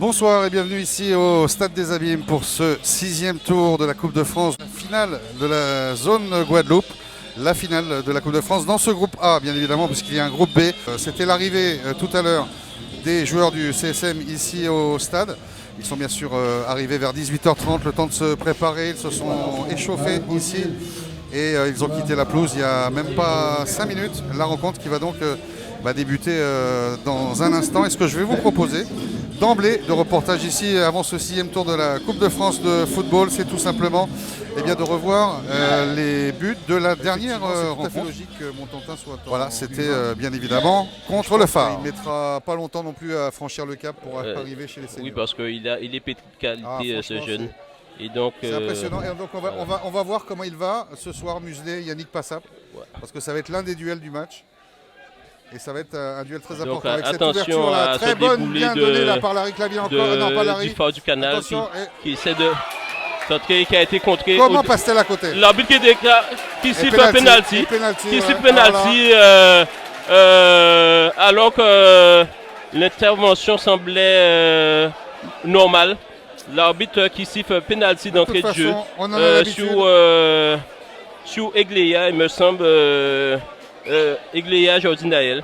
Bonsoir et bienvenue ici au Stade des Abîmes pour ce 6e tour de la Coupe de France, la finale de la zone Guadeloupe, la finale de la Coupe de France dans ce groupe A bien évidemment puisqu'il y a un groupe B. C'était l'arrivée tout à l'heure des joueurs du CSM ici au stade. Ils sont bien sûr arrivés vers 18h30, le temps de se préparer, ils se sont échauffés ici et ils ont quitté la pelouse il n'y a même pas 5 minutes. La rencontre qui va donc débuter dans un instant. Et ce que je vais vous proposer d'emblée de reportage ici avant ce 6e tour de la Coupe de France de football, c'est tout simplement de revoir les buts de la dernière rencontre. Logique que Montantin soit voilà, c'était bien évidemment contre le Phare. Il ne mettra pas longtemps non plus à franchir le cap pour arriver chez les seniors. Oui, parce qu'il est pétri de qualité ce jeune. Et donc, c'est impressionnant. Et donc on va voir comment il va ce soir museler Yannick Passap. Ouais. Parce que ça va être l'un des duels du match. Et ça va être un duel très important. Donc, avec cette ouverture là, très bonne, bien donnée là par Larry Claville encore. Non, pas Larry. Du Phare du Canal qui essaie de centrer, qui a été contré. Comment passe-t-elle à côté? L'arbitre qui siffle un penalty. Qui siffle penalty alors que l'intervention semblait normale. L'arbitre qui siffle penalty d'entrée de jeu sur Egléa, il me semble. Egléa Jordinael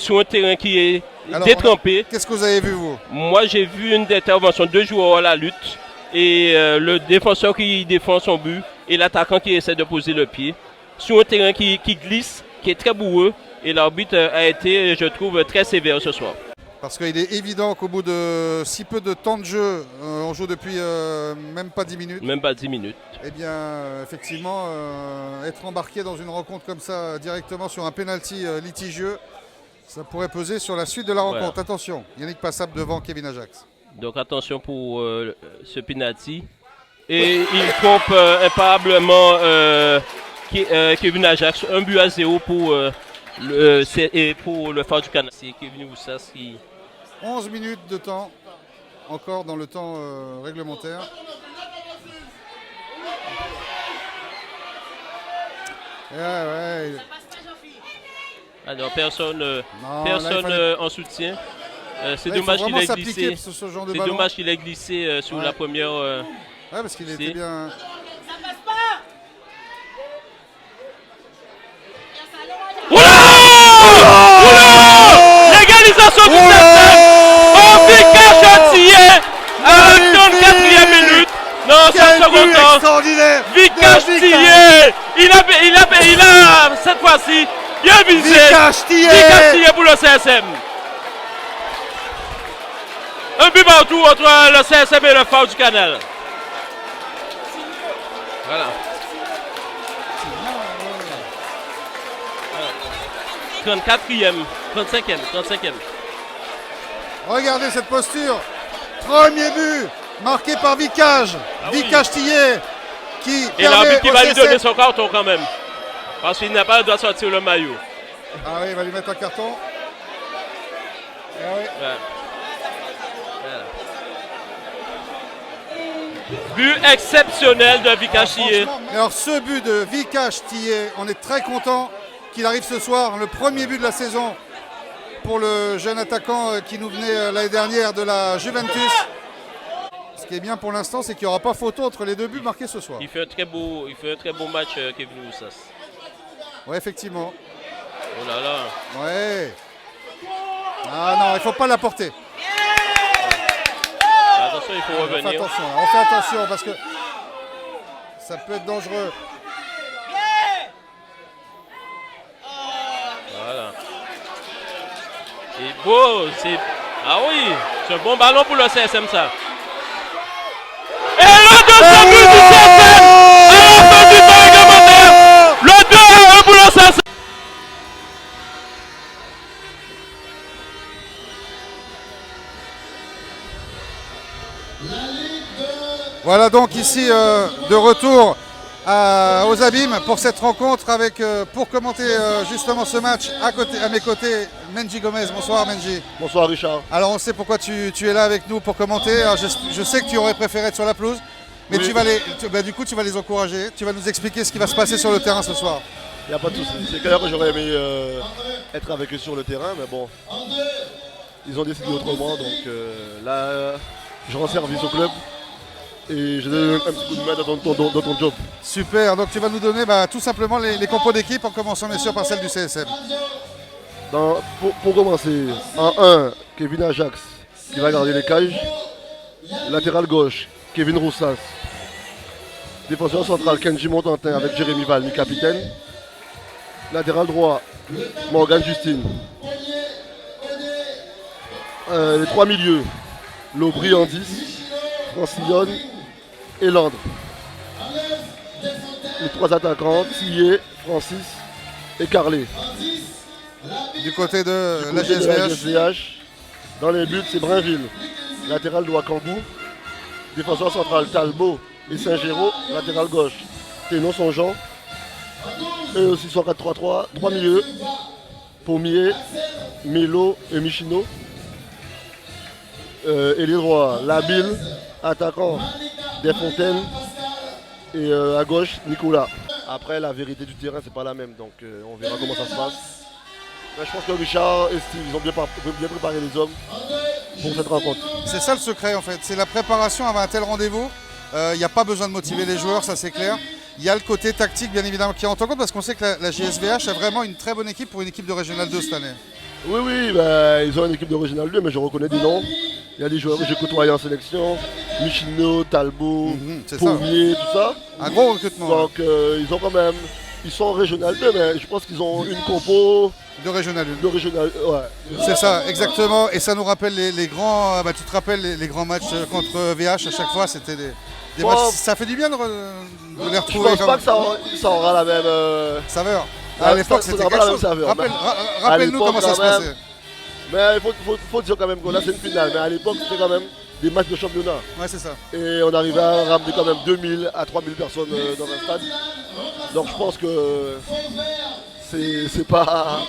sur un terrain qui est détrempé. Qu'est-ce que vous avez vu vous? Moi j'ai vu une intervention de joueurs à la lutte et le défenseur qui défend son but et l'attaquant qui essaie de poser le pied sur un terrain qui glisse, qui est très boueux, et l'arbitre a été, je trouve, très sévère ce soir. Parce qu'il est évident qu'au bout de si peu de temps de jeu, on joue depuis même pas 10 minutes. Même pas 10 minutes. Eh bien, effectivement, être embarqué dans une rencontre comme ça, directement sur un penalty litigieux, ça pourrait peser sur la suite de la rencontre. Voilà. Attention, Yannick Passap devant Kevin Ajax. Donc attention pour ce penalty. Et il trompe imparablement Kevin Ajax. 1-0 pour le Phare du Canal. C'est Kevin Oussas qui... 11 minutes de temps, encore dans le temps réglementaire. Ouais. Alors personne en soutien. C'est dommage qu'il ait glissé. C'est dommage qu'il ait glissé sur la première. Ouais, parce qu'il était bien. L'égalisation du CSM. Victor Chantillé à la 34e minute. Non, c'est un second temps. Victor Chantillé. Il a cette fois-ci bien visé. Victor Chantillé pour le CSM. Un but partout entre le CSM et le Phare du Canal. Voilà. 35e. Regardez cette posture. Premier but marqué par Vicage. Vicage Tillet qui et l'arbitre qui va lui donner son carton quand même. Parce qu'il n'a pas le droit de sortir le maillot. Ah oui, il va lui mettre un carton. Ah oui. Voilà. But exceptionnel de Vicage Tillet. Alors ce but de Vicage Tillet, on est très content qu'il arrive ce soir, le premier but de la saison pour le jeune attaquant qui nous venait l'année dernière de la Juventus. Ce qui est bien pour l'instant, c'est qu'il n'y aura pas photo entre les deux buts marqués ce soir. Il fait un très beau match, Kevin Oussas. Oui, effectivement. Oh là là. Ouais. Ah non, il ne faut pas la porter. Attention, il faut revenir. On fait attention parce que ça peut être dangereux. Voilà. Et beau, c'est... Ah oui, c'est un bon ballon pour le CSM ça. Et le deuxième but du CSM à la fin du temps réglementaire. Le 2-1 pour le CSM. Voilà donc ici de retour aux Abîmes pour cette rencontre avec, pour commenter justement ce match à mes côtés, Menji Gomez. Bonsoir Menji. Bonsoir Richard. Alors on sait pourquoi tu es là avec nous pour commenter. Alors, je sais que tu aurais préféré être sur la pelouse, mais oui. Du coup tu vas les encourager, tu vas nous expliquer ce qui va se passer sur le terrain ce soir. Il n'y a pas de souci. C'est clair que j'aurais aimé être avec eux sur le terrain, mais bon. ils ont décidé autrement. Donc là, je rends service au club et je donne un petit coup de main dans ton job. Super, donc tu vas nous donner tout simplement les compos d'équipe en commençant bien sûr par celle du CSM. Pour commencer, en 1, Kevin Ajax qui va garder les cages. Latéral gauche, Kevin Roussas. Défenseur central, Kenji Montantin avec Jérémy Valmy, capitaine. Latéral droit, Morgan Justine. Les 3 milieux, Lobry en 10, Francillon et Landre. Les 3 attaquants, Tillet, Francis et Carlet. Du côté de la GSVH. Dans les buts, c'est Brinville. Latéral droit, Kangou. Défenseur central, Talbot et Saint-Géraud. Latéral gauche, Ténon Songeant. Et aussi sur 4-3-3, 3 milieux. Pommier, Melo et Michino. Et les droits, Labille, attaquant, Desfontaines. Et à gauche, Nicolas. Après, la vérité du terrain, c'est pas la même. Donc on verra comment ça se passe. Mais je pense que Richard et Steve, ils ont bien préparé les hommes pour cette rencontre. C'est ça le secret en fait, c'est la préparation avant un tel rendez-vous. Il n'y a pas besoin de motiver les joueurs, ça c'est clair. Il y a le côté tactique bien évidemment qui rentre en compte parce qu'on sait que la GSVH a vraiment une très bonne équipe pour une équipe de Régional 2 cette année. Oui, ils ont une équipe de Régional 2, mais je reconnais des noms. Il y a des joueurs que j'ai côtoyés en sélection, Michino, Talbot, Pommier, tout ça. Un gros recrutement. Donc ils sont en Régional 2, mais je pense qu'ils ont une compo de Régional 1. Ouais. C'est ça, exactement. Et ça nous rappelle les grands. Tu te rappelles les grands matchs contre VH à chaque fois, c'était des matchs. Ça fait du bien de les retrouver. Je pense pas que ça aura la même saveur. À l'époque, c'était quelque chose. Rappelle-nous comment ça se passait. Mais il faut dire quand même que là c'est une finale, mais à l'époque c'était quand même des matchs de championnat. Ouais, c'est ça. Et on arrivait à ramener quand même 2000 à 3000 personnes dans un stade. Donc je pense que c'est pas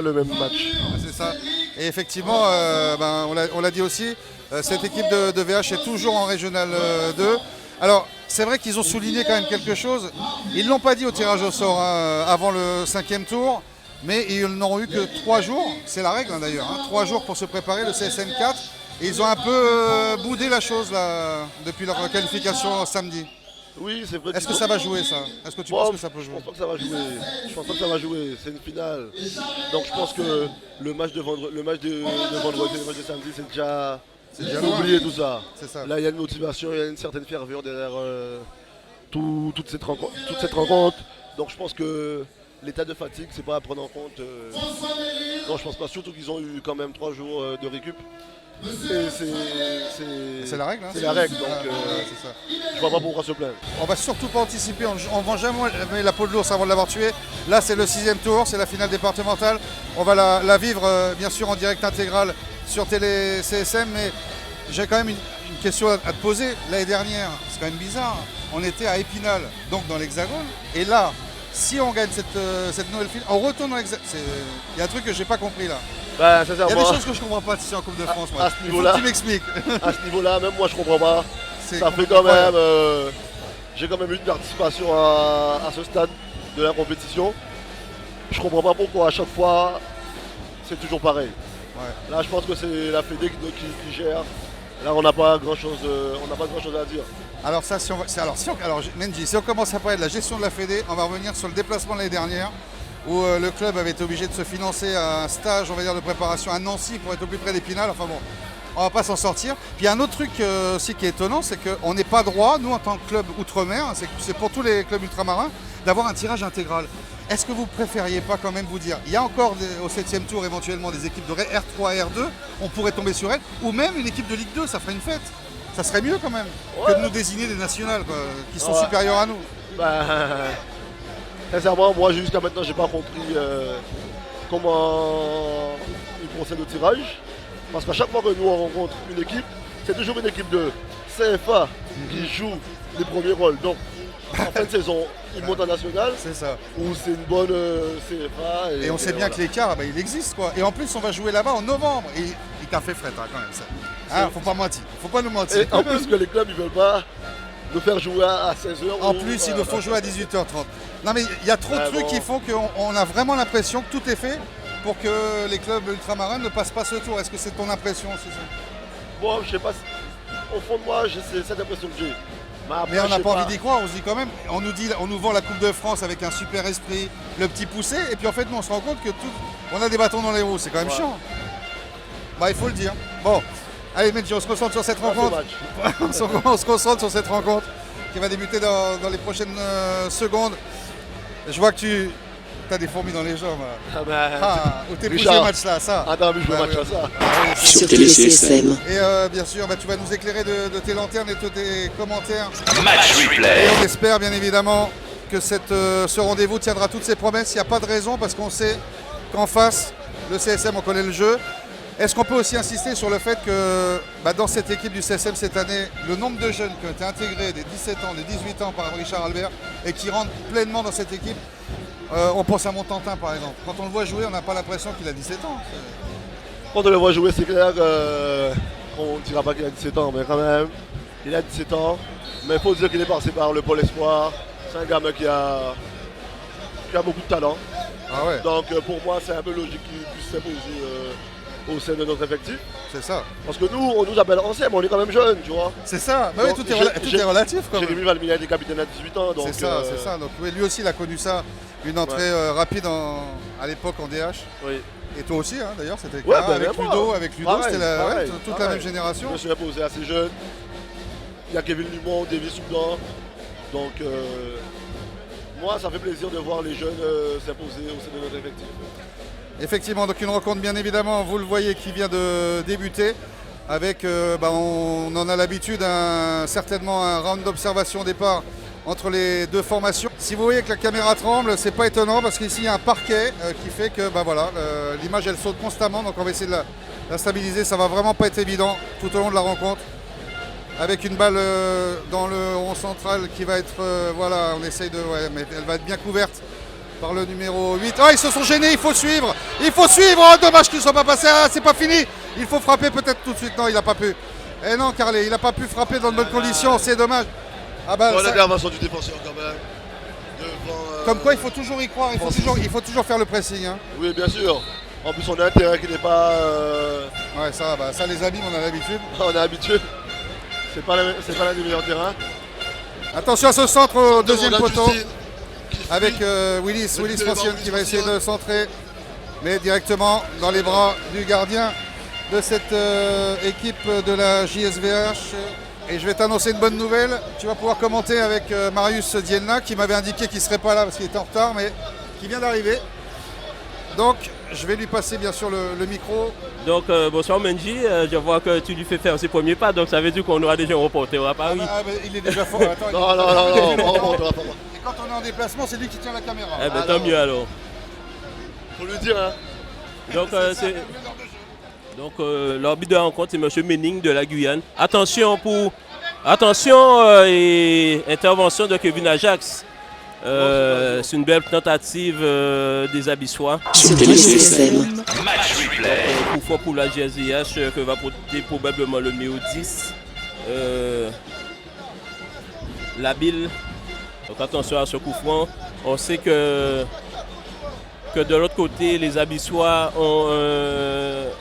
le même match. C'est ça. Et effectivement, on l'a dit aussi, cette équipe de VH est toujours en Régional 2. Alors, c'est vrai qu'ils ont souligné quand même quelque chose. Ils ne l'ont pas dit au tirage au sort avant le 5e tour. Mais ils n'ont eu que 3 jours, c'est la règle d'ailleurs, 3 jours pour se préparer, le CSM 4. Et ils ont un peu boudé la chose là, depuis leur qualification samedi. Oui, c'est vrai. Est-ce que ça va jouer ça? Est-ce que tu penses que ça peut jouer? Je pense pas que ça va jouer. Je pense pas que ça va jouer. C'est une finale. Donc je pense que le match de vendredi, le match de samedi, c'est déjà oublié tout ça. Ça. Là, il y a une motivation, il y a une certaine ferveur derrière toute cette rencontre. Donc je pense que l'état de fatigue, c'est pas à prendre en compte. Non, je pense pas. Surtout qu'ils ont eu quand même 3 jours de récup. C'est la règle. C'est la règle, donc c'est ça. Je vois pas pourquoi se plaindre. On va surtout pas anticiper, on ne vend jamais la peau de l'ours avant de l'avoir tué. Là c'est le 6e tour, c'est la finale départementale. On va la vivre bien sûr en direct intégral sur Télé CSM, mais j'ai quand même une question à te poser. L'année dernière, c'est quand même bizarre, on était à Épinal, donc dans l'Hexagone, et là, si on gagne cette nouvelle finale, on retourne dans l'Hexagone. Il y a un truc que j'ai pas compris là. Il y a des choses que je comprends pas ici en Coupe de France. À ce niveau-là, tu m'expliques. À ce niveau-là, même moi je comprends pas. Ça fait quand même. J'ai quand même eu une participation à ce stade de la compétition. Je comprends pas pourquoi à chaque fois c'est toujours pareil. Ouais. Là je pense que c'est la Fédé qui gère. Là on n'a pas grand chose à dire. Alors ça, Menji, si on commence à parler de la gestion de la Fédé, on va revenir sur le déplacement de l'année dernière, où le club avait été obligé de se financer un stage, on va dire, de préparation à Nancy pour être au plus près d'Épinal. Enfin bon, on va pas s'en sortir. Puis il y a un autre truc aussi qui est étonnant, c'est qu'on n'est pas droit, nous en tant que club outre-mer, c'est pour tous les clubs ultramarins, d'avoir un tirage intégral. Est-ce que vous préfériez pas quand même vous dire, il y a encore au 7e tour éventuellement des équipes de R3 et R2, on pourrait tomber sur elles, ou même une équipe de Ligue 2, ça ferait une fête. Ça serait mieux quand même que de nous désigner des nationales qui sont supérieurs à nous. Sincèrement, moi jusqu'à maintenant j'ai pas compris comment ils procèdent au tirage. Parce qu'à chaque fois que nous on rencontre une équipe, c'est toujours une équipe de CFA qui joue les premiers rôles. Donc en fin de saison, ils montent en national. C'est ça. Ou c'est une bonne CFA. Et on sait bien que l'écart, il existe quoi. Et en plus on va jouer là-bas en novembre. Et il t'a fait fret quand même ça. Faut pas mentir. Faut pas nous mentir. Et en plus que les clubs ils veulent pas nous faire jouer à 16h. En plus, il nous faut jouer à 18h30. Non mais il y a trop de trucs qui font qu'on a vraiment l'impression que tout est fait pour que les clubs ultramarins ne passent pas ce tour. Est-ce que c'est ton impression, Cécile? Bon, je sais pas. Au fond de moi, c'est cette impression que j'ai. Mais on n'a pas envie d'y croire, on se dit quand même, on nous vend la Coupe de France avec un super esprit, le petit poussé, et puis en fait, nous, on se rend compte que on a des bâtons dans les roues, c'est quand même chiant. Bah, il faut le dire. Bon, allez, Medji, on se concentre sur cette rencontre. On se concentre sur cette rencontre qui va débuter dans les prochaines secondes. Je vois que tu as des fourmis dans les jambes. Où t'es poussé le match là, ça. Attends, mais je veux match ça. Sur TeleCSM. Et bien sûr, tu vas nous éclairer de tes lanternes et de tes commentaires. Match replay. Et on espère bien évidemment que ce rendez-vous tiendra toutes ses promesses. Il n'y a pas de raison parce qu'on sait qu'en face, le CSM, on connaît le jeu. Est-ce qu'on peut aussi insister sur le fait que dans cette équipe du CSM cette année, le nombre de jeunes qui ont été intégrés des 17 ans, des 18 ans par Richard Albert et qui rentrent pleinement dans cette équipe, on pense à Montantin par exemple. Quand on le voit jouer, on n'a pas l'impression qu'il a 17 ans. Quand on le voit jouer, c'est clair qu'on ne dira pas qu'il a 17 ans, mais quand même, il a 17 ans. Mais il faut dire qu'il est passé par le Pôle Espoir. C'est un gamin qui a beaucoup de talent. Ah ouais. Donc pour moi, c'est un peu logique qu'il puisse s'imposer au sein de notre effectif. C'est ça. Parce que nous, on nous appelle anciens, mais on est quand même jeunes, tu vois. C'est ça. Bah oui, tout est relatif. Jérémy Valmina était capitaine à 18 ans. C'est ça, c'est ça. Donc lui aussi, il a connu ça. Une entrée rapide à l'époque en DH. Oui. Et toi aussi, hein, d'ailleurs, c'était ouais, avec Ludo, c'était toute la même génération. Je me suis imposé assez jeune. Il y a Kevin Lumont, Davis Soudan. Donc, moi, ça fait plaisir de voir les jeunes s'imposer au sein de notre effectif. Effectivement, donc une rencontre bien évidemment, vous le voyez, qui vient de débuter. Avec, on en a l'habitude, certainement un round d'observation au départ entre les deux formations. Si vous voyez que la caméra tremble, c'est pas étonnant parce qu'ici il y a un parquet qui fait que l'image elle saute constamment, donc on va essayer de la stabiliser. Ça va vraiment pas être évident tout au long de la rencontre. Avec une balle dans le rond central qui va être, on essaye de, mais elle va être bien couverte par le numéro 8. Oh, ils se sont gênés, il faut suivre. Oh, dommage qu'ils ne soient pas passés. Ah, c'est pas fini. Il faut frapper peut-être tout de suite. Non, il n'a pas pu. Eh non, Carlet, il n'a pas pu frapper dans de bonnes conditions, c'est dommage. L'intervention du défenseur quand même. Comme quoi, il faut toujours y croire, il faut toujours faire le pressing. Hein. Oui, bien sûr. En plus, on a un terrain qui n'est pas... Ouais, ça les abîme, on a l'habitude. On est habitué. C'est pas l'un des meilleurs terrains. Attention à ce centre au deuxième poteau. Avec Willis Francione qui va essayer de centrer, mais directement dans les bras du gardien de cette équipe de la JSVH. Et je vais t'annoncer une bonne nouvelle, tu vas pouvoir commenter avec Marius Dienna qui m'avait indiqué qu'il ne serait pas là parce qu'il était en retard, mais qui vient d'arriver. Donc je vais lui passer bien sûr le micro. Donc bonsoir Menji, je vois que tu lui fais faire ses premiers pas, donc ça veut dire qu'on aura déjà un reporter à Paris. Il est déjà fort. Attends, non, et quand on est en déplacement, c'est lui qui tient la caméra. Eh ben tant mieux alors. Faut lui dire, hein. Donc l'arbitre de la rencontre, c'est M. Méning de la Guyane. Attention et intervention de Kevin Ajax. C'est une belle tentative des Abyssois. Sur TeleCSM. Match replay. Coup fort pour la GSVH que va porter probablement le numéro 10. La Bille. Donc attention à ce coup franc. On sait que de l'autre côté, les Abyssois ont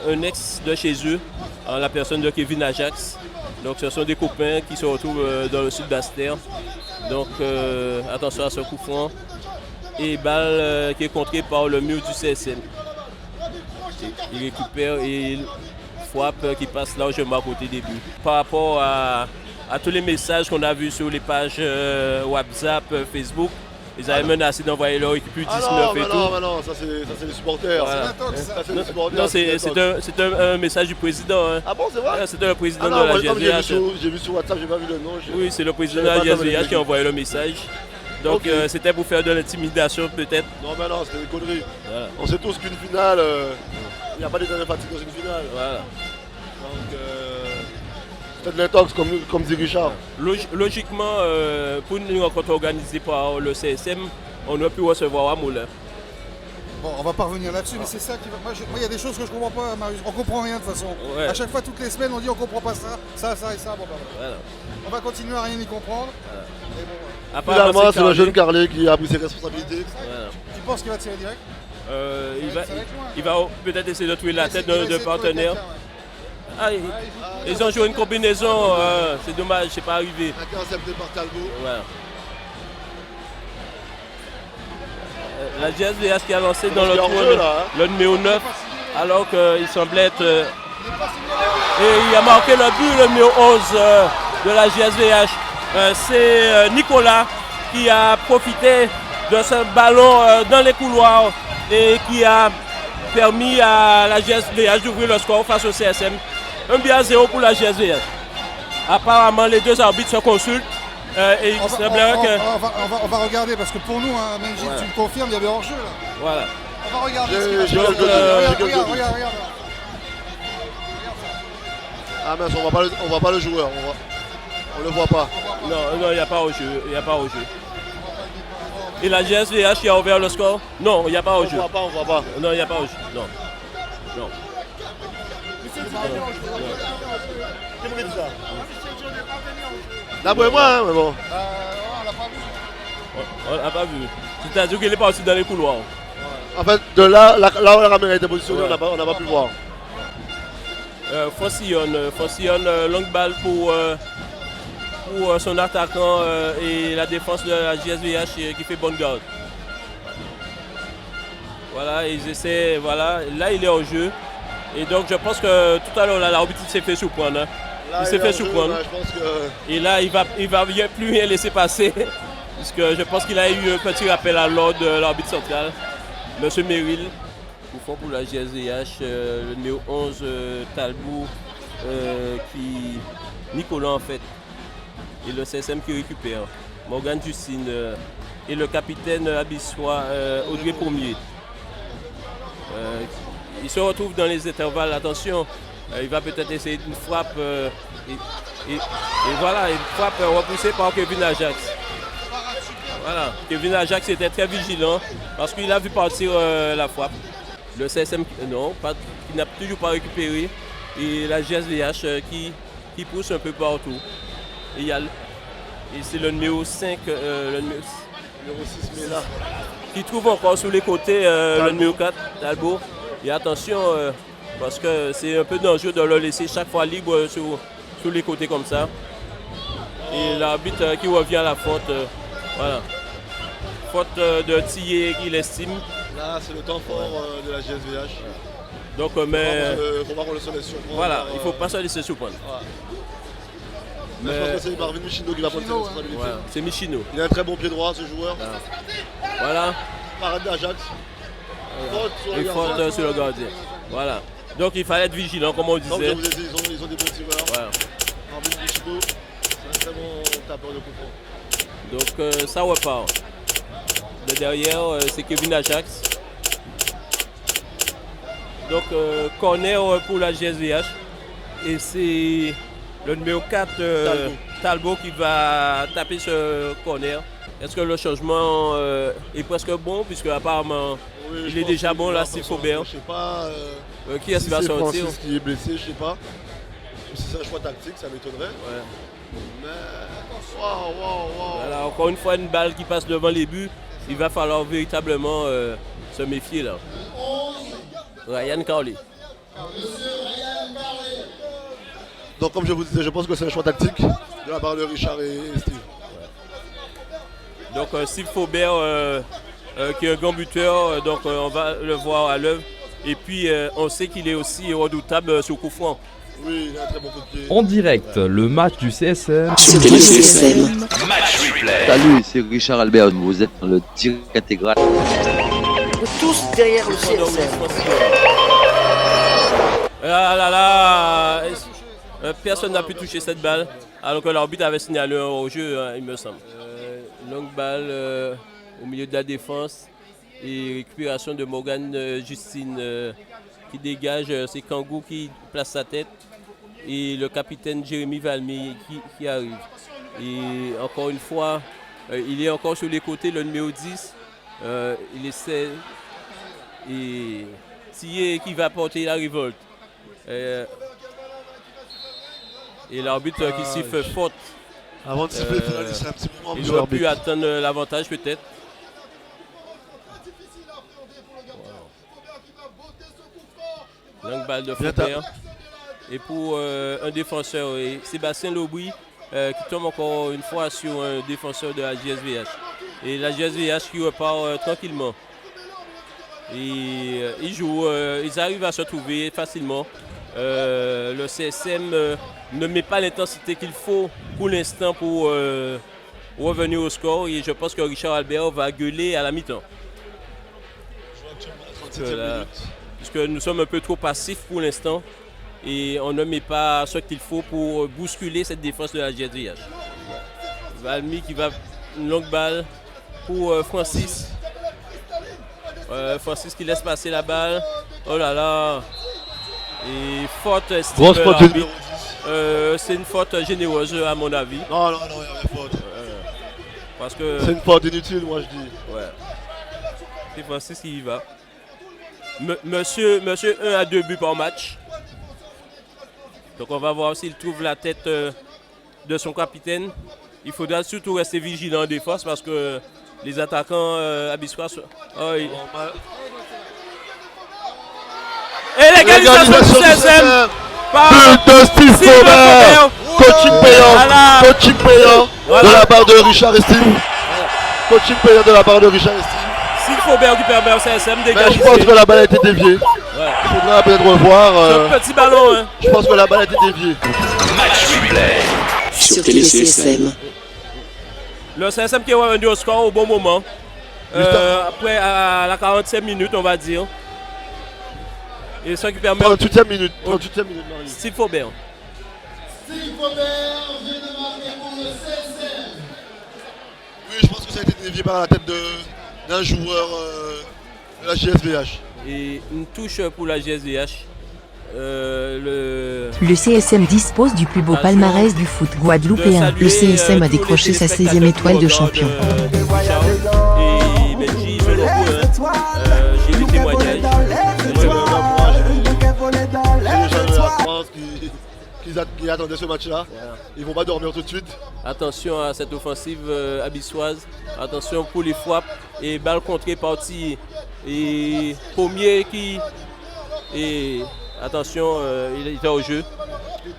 un ex de chez eux, en la personne de Kevin Ajax. Donc ce sont des copains qui se retrouvent dans le sud d'Aster. Donc attention à ce coup franc. Et balle qui est contrée par le mur du CSM. Il récupère et il frappe qui passe largement à côté des buts. Par rapport à tous les messages qu'on a vus sur les pages WhatsApp, Facebook, ils avaient menacé d'envoyer leur équipe U19 et tout. Non, ça c'est les supporters. Voilà. Ça, c'est les supporters. Non, c'est un message du président. Hein. Ah bon, c'est vrai? C'était le président de la GSVH. J'ai vu sur WhatsApp, j'ai pas vu le nom. Oui, c'est le président de la GSVH qui a envoyé le message. Donc c'était pour faire de l'intimidation peut-être. Non, mais non, c'était des conneries. Voilà. On sait tous qu'une finale, il n'y a pas d'état fatigue dans une finale. Voilà. Donc, c'est de l'intox comme dit Richard. Logiquement, pour une rencontre organisée par le CSM, on aurait pu recevoir à Moulin. Bon, on va pas revenir là-dessus, mais c'est ça qui va. Moi, il y a des choses que je comprends pas, Marius. On comprend rien de toute façon. Ouais. À chaque fois, toutes les semaines, on dit on comprend pas ça et ça. Bon, Voilà. on va continuer à rien y comprendre. Voilà. Finalement, c'est le jeune Carlet qui a pris ses responsabilités. Voilà. Tu penses qu'il va tirer direct? Il va peut-être essayer de tuer la tête de partenaire. Ah, ils ont joué une combinaison, c'est dommage, c'est pas arrivé. Intercepté par Talbot. Voilà. La GSVH qui a lancé dans le tour le numéro 9, alors qu'il semblait être... et il a marqué le but, le numéro 11 de la GSVH. C'est Nicolas qui a profité de ce ballon dans les couloirs et qui a permis à la GSVH d'ouvrir le score face au CSM. 1-0 pour la GSVH. Apparemment, les deux arbitres se consultent. Et il semblerait que... On va regarder parce que pour nous, hein, même si tu me confirmes, il y avait hors-jeu là. Voilà. On va regarder. Regarde. Ah mince, on voit pas le joueur, on le voit pas. Non, il n'y a pas hors-jeu. Il n'y a pas hors-jeu. Et la GSVH qui a ouvert le score? Non, il n'y a pas hors-jeu. On voit pas. Non, il n'y a pas hors-jeu. Non. Qui me dit ça? D'après moi, hein, mais bon. On l'a pas vu. C'est-à-dire qu'il est parti dans les couloirs. En fait, de là où la caméra était positionnée, on n'a pas pu voir. Fossillon, longue balle pour son attaquant et la défense de la GSVH qui fait bonne garde. Voilà, ils essaient, voilà, là il est en jeu. Et donc je pense que tout à l'heure l'arbitre s'est fait surprendre. Hein. Il s'est fait surprendre. Et là il va plus rien laisser passer. Puisque je pense qu'il a eu un petit rappel à l'ordre de l'arbitre central, M. Merrill. Pour la GSVH, le numéro 11 Talbot, Nicolas en fait, et le CSM qui récupère, Morgan Justine et le capitaine Abissois Audrey Pommier. Il se retrouve dans les intervalles, attention, il va peut-être essayer une frappe, et voilà, une frappe repoussée par Kevin Ajax. Voilà, Kevin Ajax était très vigilant parce qu'il a vu partir la frappe. Le CSM, non, qui n'a toujours pas récupéré. Et la GSVH qui pousse un peu partout. Et c'est le numéro 5, le numéro 6 mais là. Qui trouve encore sur les côtés le numéro 4, Talbot. Et attention, parce que c'est un peu dangereux de le laisser chaque fois libre sur les côtés comme ça. Et l'arbitre qui revient à la faute. Voilà. Faute de Tillet qu'il estime. Là, c'est le temps fort de la GSVH. Donc, mais. Il faut pas qu'on le laisse surprendre. Voilà, il ne faut pas se laisser surprendre. Mais je pense que c'est Marvin Michino qui va prendre ses responsabilités. Voilà, c'est Michino. Il a un très bon pied droit, ce joueur. Voilà. Parade d'Ajax. Faute sur le gardien. Voilà. Donc, il fallait être vigilant, comme on disait. Comme je vous ai dit, ils ont des bons tireurs. Voilà. Marvin Michino, c'est un très bon tapeur de coup franc. Donc, ça repart. De derrière, c'est Kevin Ajax. Donc, corner pour la GSVH. Et c'est le numéro 4, Talbot, qui va taper ce corner. Est-ce que le changement est presque bon, puisque apparemment il est déjà bon là, Steve Faubert. Je sais pas. Qui est-ce qui va sortir? Francis qui est blessé, je sais pas. Si c'est un choix tactique, ça m'étonnerait. Ouais. Mais. Waouh. Voilà, encore une fois, une balle qui passe devant les buts. Il va falloir véritablement se méfier là. Ryan Carley. Donc comme je vous disais, je pense que c'est un choix tactique de la part de Richard et Steve. Donc Steve Faubert qui est un grand buteur, donc on va le voir à l'œuvre. Et puis on sait qu'il est aussi redoutable sur coup franc. Oui, il a un très bon coup de pied. En direct, le match du CSM. Sur TéléCSM. Match replay. Salut, c'est Richard Albert, vous êtes dans le direct intégral. Tous derrière le CSM. Personne n'a pu toucher cette balle, alors que l'arbitre avait signalé un hors-jeu, il me semble. Longue balle au milieu de la défense et récupération de Morgan Justine qui dégage, c'est Kangou qui place sa tête et le capitaine Jérémy Valmy qui arrive. Et encore une fois, il est encore sur les côtés, le numéro 10. Il essaie et Tillet qui va porter la révolte. Et l'arbitre qui siffle faute. Avant de siffler, c'est un petit moment. Il aurait pu attendre l'avantage peut-être. Longue balle de Faubert. Et pour un défenseur, et Sébastien Lobry qui tombe encore une fois sur un défenseur de la JSVH. Et la JSVH qui repart tranquillement. Et ils arrivent à se trouver facilement. Le CSM ne met pas l'intensité qu'il faut pour l'instant pour revenir au score. Et je pense que Richard Albert va gueuler à la mi-temps. Puisque nous sommes un peu trop passifs pour l'instant. Et on ne met pas ce qu'il faut pour bousculer cette défense de la JSVH. Valmy qui va une longue balle pour Francis. Francis qui laisse passer la balle. Oh là là. Et faute. Grosse faute. C'est une faute généreuse à mon avis. Non, il y a une faute. Parce que c'est une faute inutile, moi je dis. Ouais. C'est Francis qui y va. Monsieur 1 à 2 buts par match. Donc on va voir s'il trouve la tête de son capitaine. Il faudra surtout rester vigilant en défense parce que les attaquants abyssois sont... Et l'égalisation du CSM par Steve Faubert. Coaching payant. Coaching payant de la part de Richard et Steve. Coaching payant de la part de Richard et Steve. Steve Faubert qui permet au CSM d'égaliser. Je pense que la balle a été déviée. Il faudra peut-être revoir. C'est un petit ballon. Hein. Je pense que la balle a été déviée. Match replay. Sur TéléCSM. Le CSM qui est revenu au score au bon moment. Après, à la 45e minute, on va dire. Et ça qui permet... 38e minute. 38e minute, Marie. Steve Faubert. Steve Faubert vient de marquer pour le CSM. Oui, je pense que ça a été dévié par la tête d'un joueur de la JSVH. Et une touche pour la JSVH. Le CSM dispose du plus beau palmarès du foot guadeloupéen. Le CSM a décroché sa 16e étoile de champion. Et Benji, je le vois, j'ai des témoignages. Les gens de la France qui attendaient ce match-là, ils vont pas dormir tout de suite. Attention à cette offensive abyssoise. Attention pour les frappes et balle contrée par Tillier. Et Pommier qui... Et attention, il était au jeu.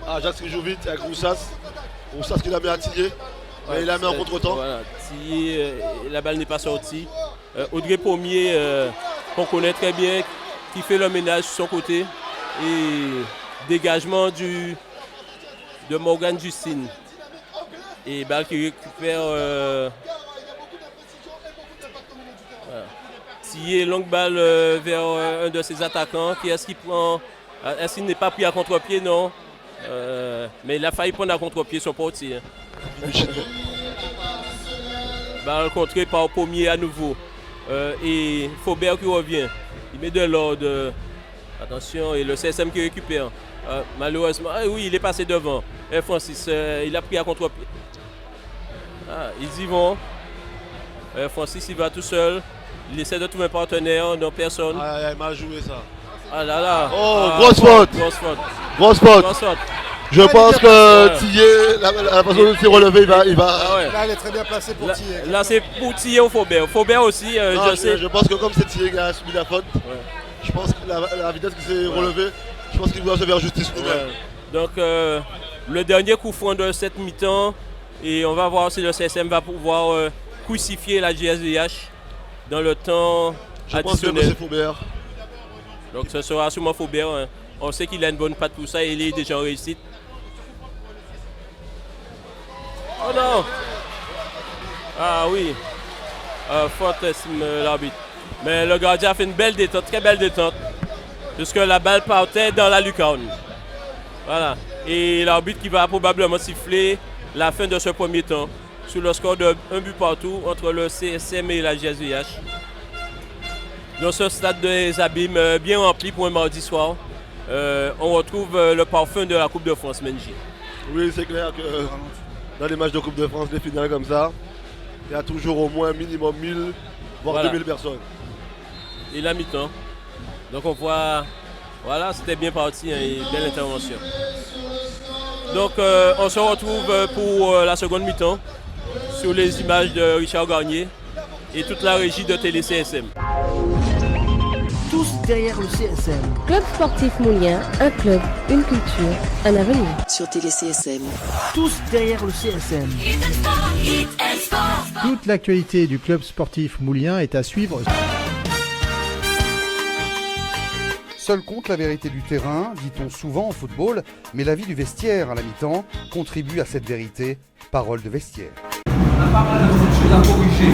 Ajax qui joue vite avec Roussas. Roussas qui l'a mis à Tillier. Mais il la met en contre-temps. Voilà, Tillier, la balle n'est pas sortie. Audrey Pommier, qu'on connaît très bien, qui fait le ménage sur son côté. Et dégagement de Morgan Justine. Et balle qui récupère... Voilà. Tillier, longue balle vers un de ses attaquants. Qui est-ce qui prend... Est-ce qu'il n'est pas pris à contre-pied? Non. Mais il a failli prendre à contre-pied son portier. Balle contrée par Pommier à nouveau. Et Faubert qui revient. Il met de l'ordre. Attention, et le CSM qui récupère. Malheureusement, oui, il est passé devant. Et Francis, il a pris à contre-pied. Ils y vont. Francis, il va tout seul. Il essaie de trouver un partenaire, non personne. Il m'a joué ça. Ah là là. Oh, grosse faute. Grosse faute. Grosse faute. Grosse faute. Je pense que Tillier, la façon dont il s'est relevé, il va... Ah ouais. Là, il est très bien placé pour Tillier. Là, c'est pour Tillier ou Faubert. Faubert aussi, non, je sais. Je pense que comme c'est Tillier qui a subi la faute, je pense que la vitesse qui s'est relevée, je pense qu'il doit se faire justice lui-même. Donc, le dernier coup franc de cette mi-temps, et on va voir si le CSM va pouvoir crucifier la JSVH dans le temps je additionnel. pense que c'est Faubert. Donc, ce sera sûrement Faubert. Hein. On sait qu'il a une bonne patte pour ça et il est déjà en réussite. Oh non! Ah oui! Faute, estime l'arbitre. Mais le gardien a fait une belle détente, très belle détente. Puisque la balle partait dans la lucarne. Voilà. Et l'arbitre qui va probablement siffler la fin de ce premier temps. Sur le score de 1 but partout entre le CSM et la JSVH. Dans ce stade des Abîmes bien rempli pour un mardi soir. On retrouve le parfum de la Coupe de France, Menji. Oui, c'est clair que dans les matchs de Coupe de France, des finales comme ça, il y a toujours au moins minimum 1000, voire 2000 personnes. Et la mi-temps. Donc on voit, voilà, c'était bien parti, hein, et belle intervention. Donc on se retrouve pour la seconde mi-temps sur les images de Richard Garnier et toute la régie de TéléCSM. Tous derrière le CSM. Club sportif Moulien, un club, une culture, un avenir. Sur Télé CSM. Tous derrière le CSM. Toute l'actualité du club sportif Moulien est à suivre. Seul compte la vérité du terrain, dit-on souvent en football, mais la vie du vestiaire à la mi-temps contribue à cette vérité. Parole de vestiaire. On a pas mal de choses à corriger.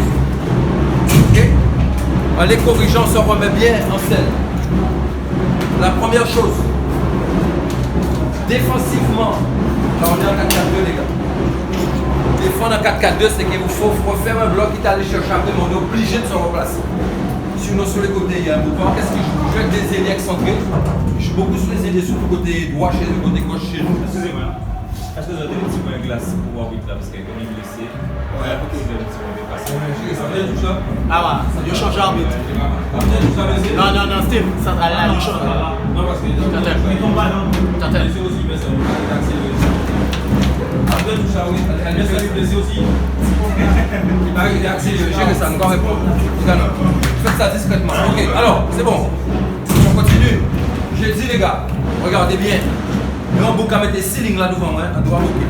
Ok? En les corrigeant, on se remet bien en scène. La première chose, défensivement, là on est en 4-4-2 les gars. Défendre en 4-4-2, c'est qu'il vous faut refaire un bloc qui est allé chercher après, mais on est obligé de se replacer. Sinon sur les côtés, il y a un mouvement. Qu'est-ce que je joue avec des ailiers excentrés? Je joue beaucoup sur les ailiers, sur le côté droit chez nous, le côté gauche chez nous. Excusez-moi. Est-ce que vous avez des petits points de glace pour voir vite là? Parce qu'il y a comme une blessée. Ouais, ok. Vous avez des petits points de glace. Ça vient tout ça? Ah ouais, ça vient changer l'arbitre. Non, Steve, ça va là, il change. Non, parce que il tombe pas, non? T'entends? Blessé aussi, mais ça va accélérer. Après tout ça, oui. Elle vient se blesser aussi. Il paraît qu'il est accéléré. Je sais que ça ne va pas répondre. Faites ça discrètement. Ok, alors, c'est bon. On continue. J'ai dit les gars, regardez bien. Nous on boucle à mettre des ceilings là devant, hein, à droit boucler.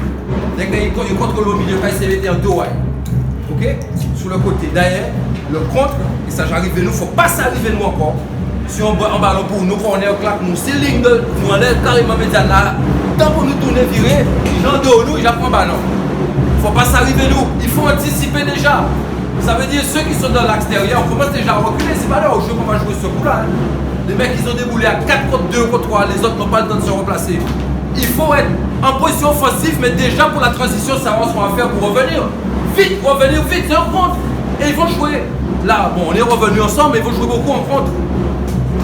Dès qu'il contrôle au milieu, quand il s'est mettre en deux, ok? Sur le côté. Derrière, le contre, et ça j'arrive nous, faut pas s'arriver nous encore. Si on bat un ballon pour nous, corner, claque, nous, ceiling, nous on est carrément médian là. Tant pour nous tourner, virer, j'en dos nous, j'apprends un ballon. Faut pas s'arriver nous, il faut anticiper déjà. Ça veut dire ceux qui sont dans l'extérieur, on commence déjà à reculer, c'est pas là au jeu qu'on va jouer ce coup-là. Hein. Les mecs ils ont déboulé à 4 contre 2 contre 3, les autres n'ont pas le temps de se replacer. Il faut être en position offensive, mais déjà pour la transition, savoir ce qu'on va faire pour revenir. Vite, c'est un contre. Et ils vont jouer. Là, bon, on est revenus ensemble, mais ils vont jouer beaucoup en contre.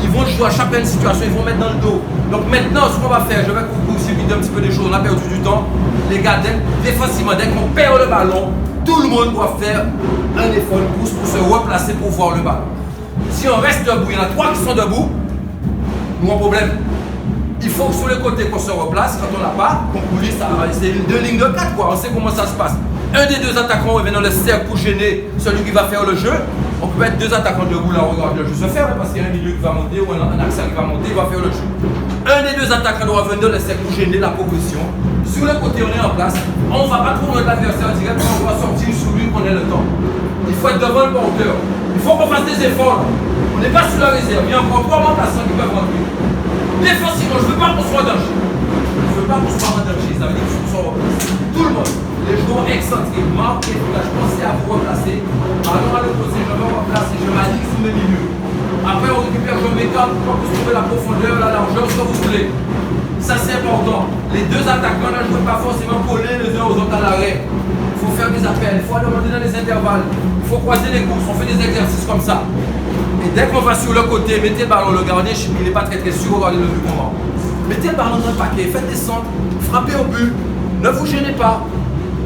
Ils vont jouer à chaque situation, ils vont mettre dans le dos. Donc maintenant, ce qu'on va faire, je vais vous circuiter un petit peu des choses, on a perdu du temps. Les gars, défensivement, dès qu'on perd le ballon, tout le monde doit faire un effort, une pousse pour se replacer pour voir le ballon. Si on reste debout, il y en a 3 qui sont debout, nous avons un problème. Il faut que sur le côté qu'on se replace, quand on n'a pas, qu'on coulisse, c'est 2 lignes de 4 quoi, on sait comment ça se passe. Un des 2 attaquants revient dans le cercle pour gêner celui qui va faire le jeu. On peut mettre 2 attaquants debout là, on regarde le jeu se faire, parce qu'il y a un milieu qui va monter ou un axe qui va monter, il va faire le jeu. Un des 2 attaquants doit revenir dans le cercle pour gêner la progression. Sur le côté, on est en place, on ne va pas trop notre adversaire directement, on va sortir sur lui qu'on ait le temps. Il faut être devant le porteur. Il faut qu'on fasse des efforts. On n'est pas sur la réserve, il y a encore 3 remplaçants qui peuvent rentrer. Défensivement, je ne veux pas qu'on soit en danger. Je ne veux pas qu'on soit en danger, ça veut dire qu'il faut qu'on replace. Tout le monde. Les joueurs excentriques, Marc et Foucault, je pensais à vous replacer. Alors à l'opposé, je me replace et je m'aligne sur mes milieux. Après, on récupère, je m'écarte pour que vous trouvez la profondeur, la largeur, ce que vous voulez. Ça, c'est important. Les 2 attaquants ne jouent pas forcément coller les uns aux autres à l'arrêt. Il faut faire des appels, il faut demander dans les intervalles. Il faut croiser les courses, on fait des exercices comme ça. Et dès qu'on va sur le côté, mettez le ballon, le gardien, il n'est pas très sûr, regardez le but comment. Mettez le ballon dans le paquet, faites des centres, frappez au but, ne vous gênez pas.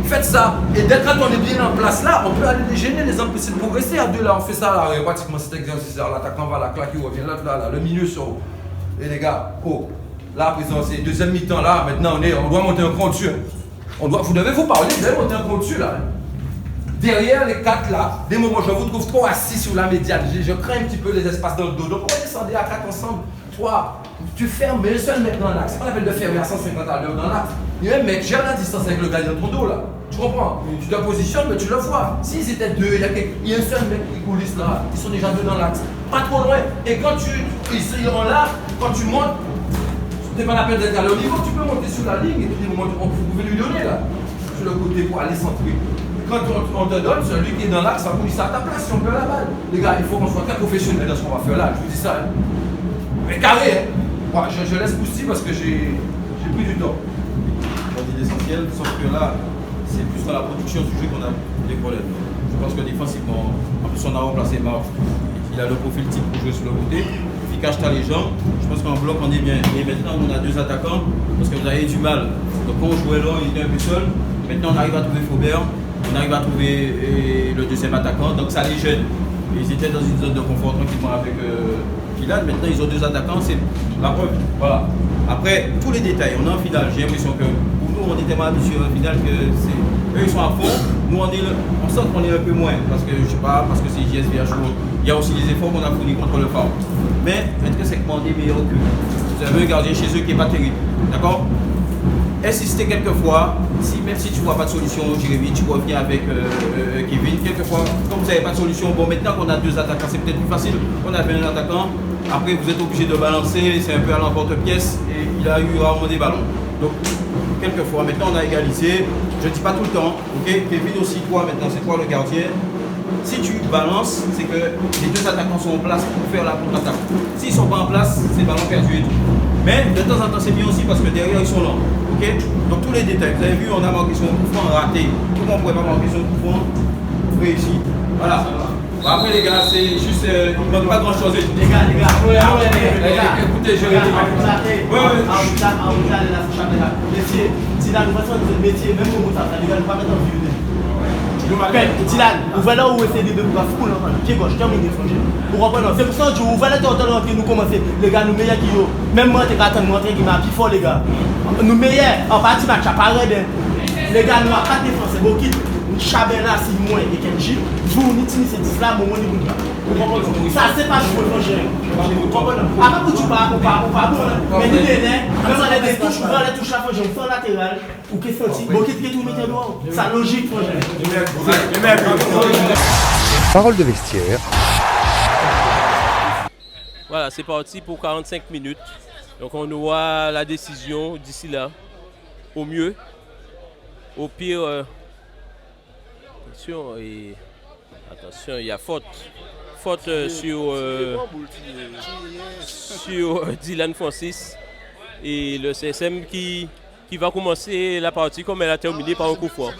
Faites ça. Et dès quand on est bien en place là, on peut aller les gêner, les empêcher de progresser à 2 là. On fait ça là, pratiquement cet exercice là. L'attaquant va la claque, il revient là, le milieu sur haut. Et les gars, là à présent c'est deuxième mi-temps là, maintenant on doit monter un cran dessus. Vous devez vous parler, vous devez monter un cran dessus là. Derrière les 4 là, des moments je vous trouve trop assis sur la médiane. Je crains un petit peu les espaces dans le dos. Donc on va descendre à 4 ensemble. 3, tu fermes, mais un seul mec dans l'axe. C'est pas la peine de fermer à 150 à l'heure dans l'axe. Il y a un mec, gère la distance avec le gars dans ton dos là. Tu comprends? Tu te positionnes, mais tu le vois. S'ils étaient 2, il y a un seul mec qui coulisse là. Ils sont déjà 2 dans l'axe. Pas trop loin. Et quand ils seront là, quand tu montes, c'est pas la peine d'être à leur niveau. Tu peux monter sur la ligne et puis vous pouvez lui donner là. Sur le côté pour aller centrer. Quand on te donne, celui qui est dans l'axe va coulisser à ta place si on perd la balle. Les gars, il faut qu'on soit très professionnels dans ce qu'on va faire là. Je vous dis ça. Hein. Mais carré, hein. Moi, je laisse pousser parce que j'ai pris du temps. On dit l'essentiel, sauf que là, c'est plus dans la production du jeu qu'on a des problèmes. Je pense que défensivement, en plus on a remplacé Marc, il a le profil type pour jouer sur le côté. Efficace, t'as les gens. Je pense qu'en bloc on est bien. Et maintenant on a 2 attaquants parce que vous avez du mal. Donc quand on jouait là, il était un peu seul. Maintenant on arrive à trouver Faubert, on arrive à trouver le deuxième attaquant, donc ça les gêne. Ils étaient dans une zone de confort tranquillement avec Kylian. Maintenant ils ont 2 attaquants, c'est la preuve. Voilà. Après, tous les détails, on est en finale. J'ai l'impression que pour nous, on était mal habitués en finale que c'est. Eux, ils sont à fond. Nous, on sent qu'on est un peu moins, parce que je sais pas, parce que c'est JSVH, il y a aussi les efforts qu'on a fournis contre le FAO. Mais intrinsèquement, on est meilleur que vous avez un gardien chez eux qui n'est pas terrible. D'accord? Insister quelquefois, même si tu ne vois pas de solution, Jérémy, tu reviens avec Kevin. Quelquefois, comme vous n'avez pas de solution, bon, maintenant qu'on a 2 attaquants, c'est peut-être plus facile. On avait un attaquant, après vous êtes obligé de balancer, c'est un peu à l'emporte-pièce, et il a eu rarement des ballons. Donc, quelquefois, maintenant on a égalisé, je ne dis pas tout le temps, ok? Kevin aussi, toi maintenant, c'est toi le gardien. Si tu balances, c'est que les 2 attaquants sont en place pour faire la contre-attaque. S'ils ne sont pas en place, c'est ballon perdu et tout. Mais de temps en temps, c'est bien aussi parce que derrière, ils sont là. Okay? Donc tous les détails, vous avez vu, on a marqué son coup franc raté. Pourquoi on ne pourrait pas marquer son coup franc réussi? Voilà. Bon, après les gars, c'est juste, il ne manque pas grand chose. Les gars, écoutez, je vais dire. Dylan, vous faites votre métier, même au mot, les gars, ne pas mettre en vue. Je m'appelle Dylan, vous voyez là où vous essayez de faire fou, pied gauche, terminé, frangé. Vous comprenez? C'est pour ça que vous voyez là où nous commençons, les gars, nous meilleurs qui ont. Même moi, t'es attendre montrer qui m'a plus fort, les gars. Nous meilleurs, en partie, match à pareil, les gars, nous avons 4 défenses, beaucoup. Chabella, si moins et Kenji, vous n'utilisez cette flamme au moins de vous. Ça, c'est pas jouer, frangé. Vous comprenez? Après, vous pas bon, mais nous, même on a des touches, on a les touches à frangé, on fait latéral, ou qu'est-ce que c'est? Beaucoup de tout mettez dehors. Ça logique, frangé. Parole de vestiaire. Voilà, c'est parti pour 45 minutes. Donc on aura la décision d'ici là. Au mieux. Au pire, attention, il y a faute. Faute sur Dylan Francis. Et le CSM qui va commencer la partie comme elle a terminé par un coup franc.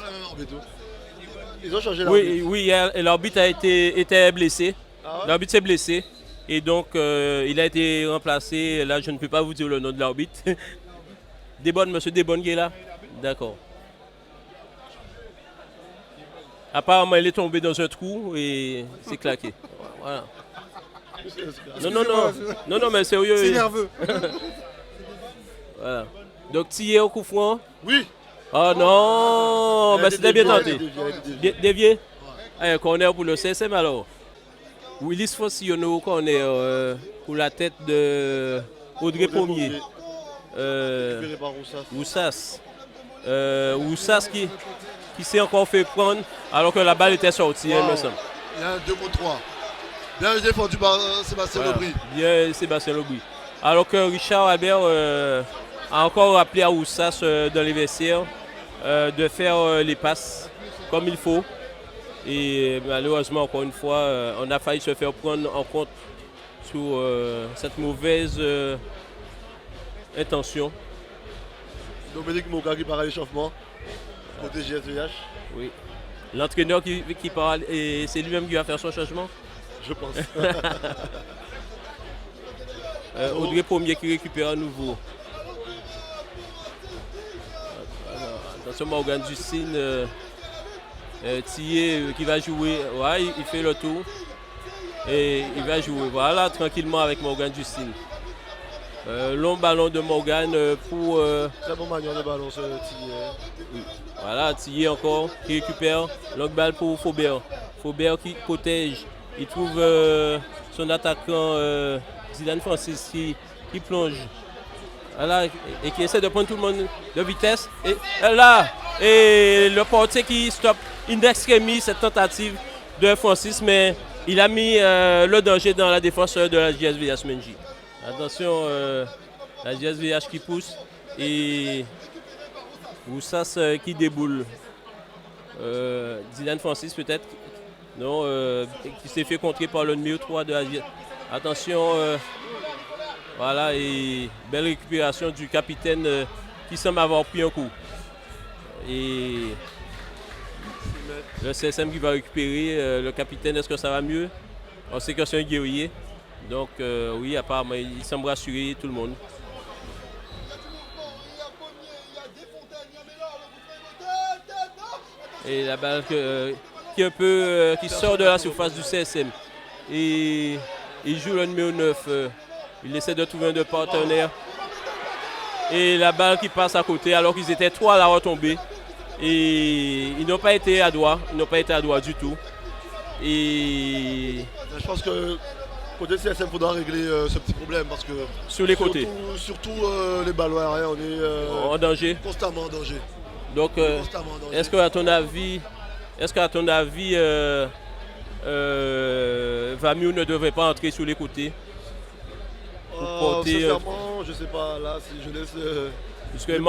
Ils ont changé l'arbitre. Oui, l'arbitre était blessé. Ah ouais? L'arbitre s'est blessé. Et donc, il a été remplacé. Là, je ne peux pas vous dire le nom de l'arbitre. Desbonnes, monsieur Desbonnes qui est là? D'accord. Apparemment, il est tombé dans un trou et c'est claqué. Voilà. Non, mais sérieux. C'est nerveux. Voilà. Donc, Thier au coup franc? Oui. Oh non, mais c'était bien tenté. Dévié? Un corner pour le CSM alors. Willis Foncillonneau, corner pour la tête de Audrey Pommier. Roussas. Roussas qui s'est encore fait prendre alors que la balle était sortie, il me semble. Il y a un 2 contre 3. Bien défendu par Sébastien Lebris. Bien Sébastien Lebris. Alors que Richard Albert a encore rappelé à Roussas dans les vestiaires de faire les passes comme il faut. Et malheureusement, encore une fois, on a failli se faire prendre en compte sur cette mauvaise intention. Dominique Moga qui part à l'échauffement, côté JSVH. Oui. L'entraîneur qui parle, et c'est lui-même qui va faire son changement? Je pense. Audrey Pommier qui récupère à nouveau. Attention, Morgan Justine. Thier qui va jouer. Ouais, il fait le tour. Et il va jouer. Voilà, tranquillement avec Morgan Justine. Long ballon de Morgan pour... Très bon manière de ballon, ce Thier. Oui. Voilà, Thier encore qui récupère. Longue balle pour Faubert. Faubert qui protège. Il trouve son attaquant Dylan Francis qui plonge. Voilà, et qui essaie de prendre tout le monde de vitesse. Et là, et le portier qui stoppe in extremis cette tentative de Francis, mais il a mis le danger dans la défense de la JSVH Menji. Attention, la JSVH qui pousse et Roussas qui déboule. Dylan Francis peut-être, non, qui s'est fait contrer par le numéro 3 de la JSVH. Attention, voilà, et belle récupération du capitaine qui semble avoir pris un coup. Et le CSM qui va récupérer, le capitaine, est-ce que ça va mieux? On sait que c'est un guerrier. Donc oui, apparemment, il semble rassurer tout le monde. Et la balle qui sort de la surface du CSM. Et il joue le numéro 9. Il essaie de trouver un de partenaire. Et la balle qui passe à côté alors qu'ils étaient 3 à la retombée. Et ils n'ont pas été adroits. Ils n'ont pas été adroits du tout. Et je pense que côté CSM, il faudra régler ce petit problème parce que sur les côtés. Surtout les ballons aériens, on est en danger. Constamment en danger. Donc, est-ce qu'à ton avis, Vamiou ne devrait pas entrer sur les côtés pour porter, sincèrement, je sais pas. Là, si je laisse. Parce qu'il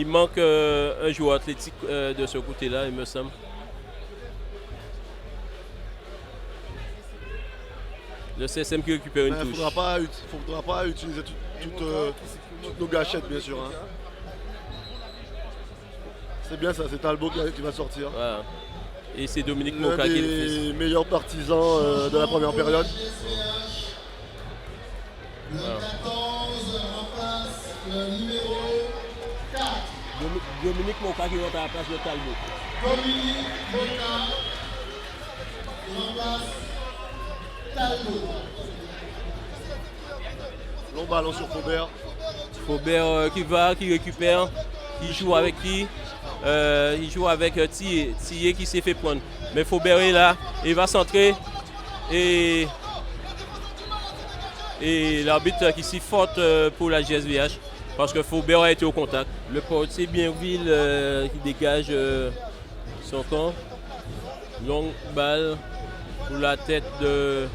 manque un joueur athlétique de ce côté-là, il me semble. Le CSM qui récupère une touche. Il ne faudra pas utiliser toutes nos gâchettes, bien sûr. Hein. C'est bien ça, c'est Talbot qui va sortir. Voilà. Et c'est Dominique Moka qui est le fils. Les meilleurs partisans de la première période. Voilà. Le 14 remplace le numéro 4. Dominique Moka qui rentre à la place de Talbot. Dominique Moka qui remplace Talbot. Long ballon sur Faubert. Faubert qui récupère, qui joue avec qui il joue avec Thier. Thier qui s'est fait prendre. Mais Faubert est là, il va centrer. Et l'arbitre qui s'y faute pour la GSVH. Parce que Faubert a été au contact. Le portier Bienville qui dégage son camp. Longue balle pour la tête de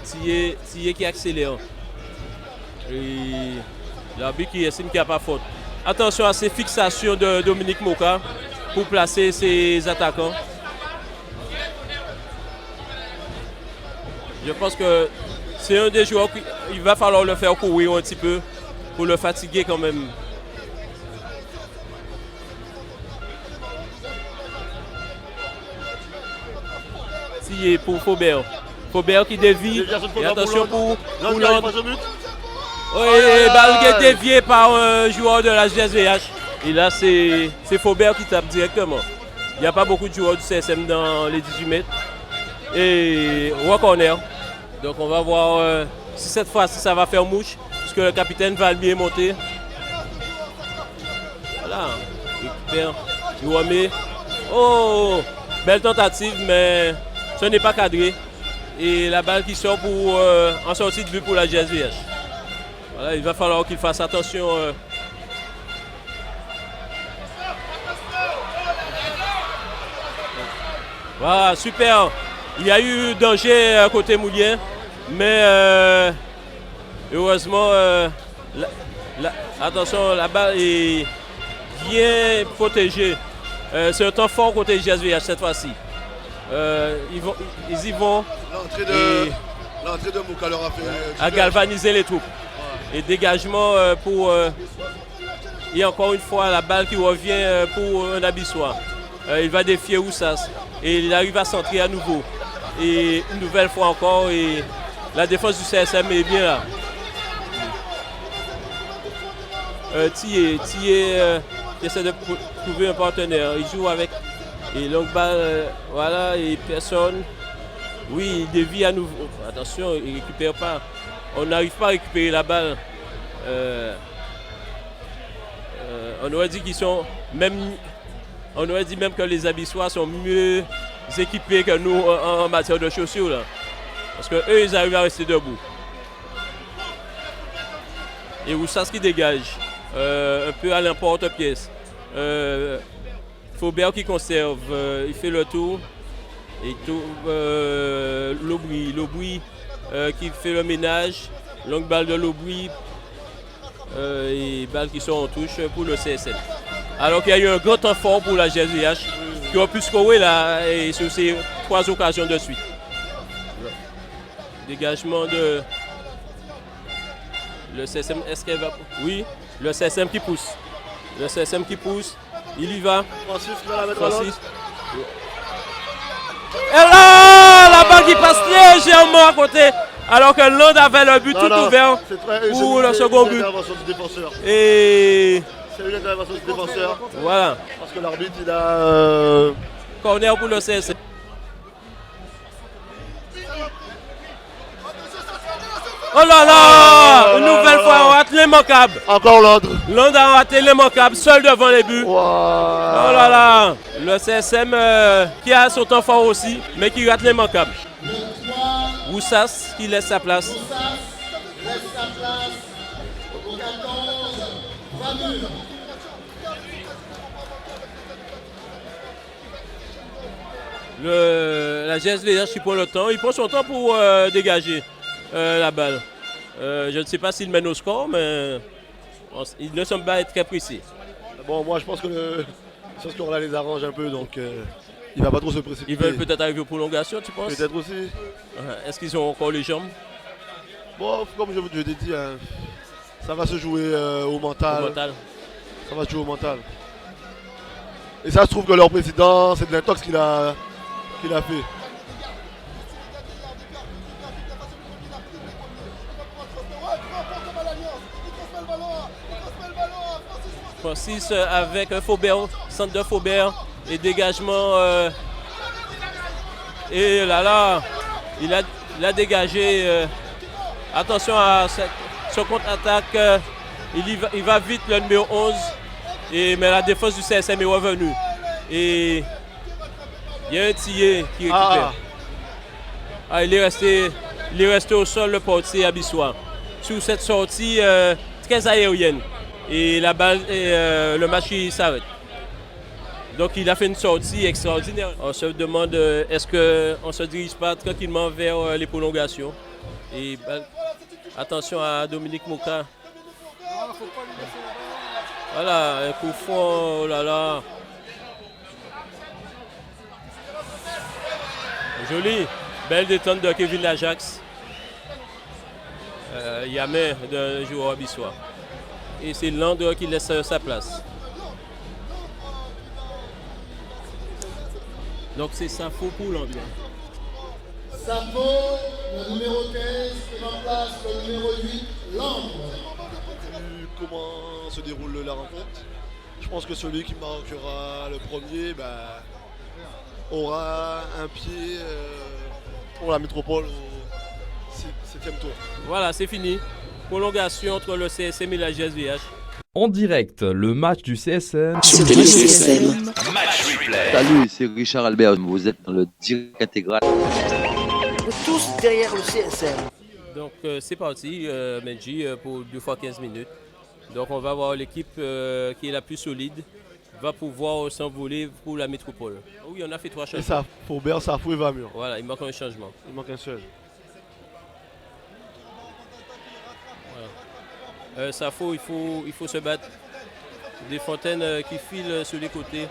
Thier qui accélère. Et l'arbitre qui estime qu'il n'y a pas faute. Attention à ces fixations de Dominique Moka pour placer ses attaquants. Je pense que c'est un des joueurs qu'il va falloir le faire courir un petit peu pour le fatiguer quand même. Thier pour Faubert. Faubert qui dévie. Et attention pour Londres. Oui, balle qui est déviée par un joueur de la GSVH. Et là, c'est Faubert qui tape directement. Il n'y a pas beaucoup de joueurs du CSM dans les 18 mètres. Et roi corner. Donc on va voir si cette fois-ci ça va faire mouche. Puisque le capitaine Valmy est monté. Voilà. Récupère. Jouamé. Oh! Belle tentative, mais ce n'est pas cadré. Et la balle qui sort pour en sortie de but pour la GSVH. Voilà, il va falloir qu'il fasse attention. Voilà, super. Il y a eu danger côté Moulien, mais heureusement, attention, la balle est bien protégée. C'est un temps fort côté GSVH cette fois-ci. Ils y vont. L'entrée de Moka leur a fait à galvaniser les troupes. Et dégagement pour... et encore une fois, la balle qui revient pour un Abissois. Il va défier Oussas. Et il arrive à centrer à nouveau. Et une nouvelle fois encore, et la défense du CSM est bien là. Thier essaie de trouver un partenaire. Il joue avec... Et longue balle, voilà, et personne. Oui, il dévie à nouveau. Attention, il ne récupère pas. On n'arrive pas à récupérer la balle. On aurait dit qu'ils sont même. On aurait dit même que les Abissois sont mieux équipés que nous en matière de chaussures là. Parce que eux, ils arrivent à rester debout. Et Oussas qui dégage. Un peu à l'emporte-pièce. Faubert qui conserve. Il fait le tour. Et tout. Lobry qui fait le ménage. Longue balle de Lobry. Et balle qui sont en touche pour le CSM. Alors qu'il y a eu un grand temps fort pour la GSVH qui a pu scorer là et sur ces 3 occasions de suite. Dégagement de le CSM. Est-ce qu'elle va? Oui, le CSM qui pousse. Le CSM qui pousse. Il y va. Francis. Et là, la balle qui passe légèrement à côté. Alors que Land avait le but tout ouvert pour le second but. Et c'est une intervention du défenseur. Voilà. Parce que l'arbitre, il a... corner pour le CSM. Oh là là! Une nouvelle fois, on rate l'immanquable. Encore Londres. Londres a raté l'immanquable, seul devant les buts. Oh là là! Le CSM qui a son temps fort aussi, mais qui rate l'immanquable. Roussas qui laisse sa place. Laisse sa place au 14, Vamur. La GSVH qui prend le temps, il prend son temps pour dégager la balle. Je ne sais pas s'il mène au score, mais il ne semble pas être très précis. Bon, moi je pense que ce score-là les arrange un peu, donc il va pas trop se précipiter. Ils veulent peut-être arriver aux prolongations, tu penses? Peut-être aussi. Est-ce qu'ils ont encore les jambes? Bon, comme je t'ai dit, hein, ça va se jouer au mental. Ça va se jouer au mental. Et ça se trouve que leur président, c'est de l'intox qu'il a fait. Francis avec Faubert, centre de Faubert et dégagement. Et là, il a dégagé. Attention à ce contre-attaque. Il va vite, le numéro 11. Mais la défense du CSM est revenue. Et il y a un Tillet qui récupère. Il est resté au sol, le portier Abissois. Sur cette sortie très aérienne. Et la balle, le match s'arrête. Donc il a fait une sortie extraordinaire. On se demande est-ce qu'on ne se dirige pas tranquillement vers les prolongations. Et attention à Dominique Mouka. Voilà, un coup fort, oh là là. Joli, belle détente de Kevin Lajax. Yamé d'un joueur abissois. Et c'est Landre qui laisse sa place. Donc c'est Safo pour Landre. Safo, le numéro 15, qui remplace le numéro 8, Landre. Comment se déroule la rencontre? Je pense que celui qui marquera le premier aura un pied pour la métropole au 7e tour. Voilà, c'est fini. Prolongation entre le CSM et la GSVH. En direct, le match du CSM. Sur TéléCSM. Match replay. Salut, c'est Richard Albert. Vous êtes dans le direct intégral. Tous derrière le CSM. Donc c'est parti, Menji, pour 2 fois 15 minutes. Donc on va voir l'équipe qui est la plus solide va pouvoir s'envoler pour la métropole. Oui, on a fait 3 changements. Et ça, Faubert, Safo et Vamur. Voilà, il manque un changement. Il manque un seul. Voilà. Safo, il faut se battre. Des fontaines qui filent sur les côtés.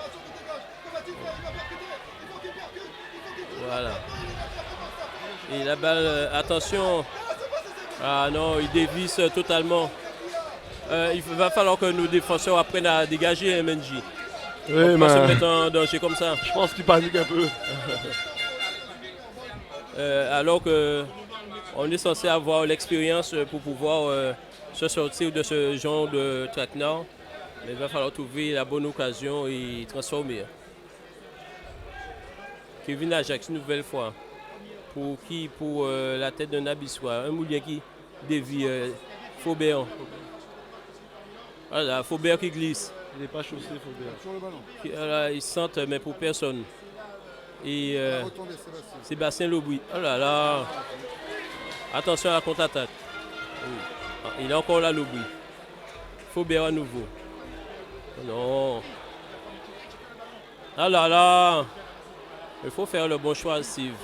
Voilà. Et la balle, attention. Ah non, il dévisse totalement. Il va falloir que nos défenseurs apprennent à dégager Menji. Oui, on peut pas se mettre en danger comme ça. Je pense qu'il panique un peu. Alors qu'on est censé avoir l'expérience pour pouvoir se sortir de ce genre de traquenard. Mais il va falloir trouver la bonne occasion et transformer. Kevin Ajax, une nouvelle fois. Pour qui? Pour la tête d'un Abissois. Un Moulien qui dévie Faubert. Voilà, Faubert qui glisse. Il n'est pas chaussé, Faubert. Sur le ballon. Voilà, ils sentent, mais pour personne. Et Sébastien Lobouy. Oh là là. Attention à la contre-attaque. Oui. Il est encore là, Lobouy. Faubert à nouveau. Non. Ah là là. Il faut faire le bon choix, Steve.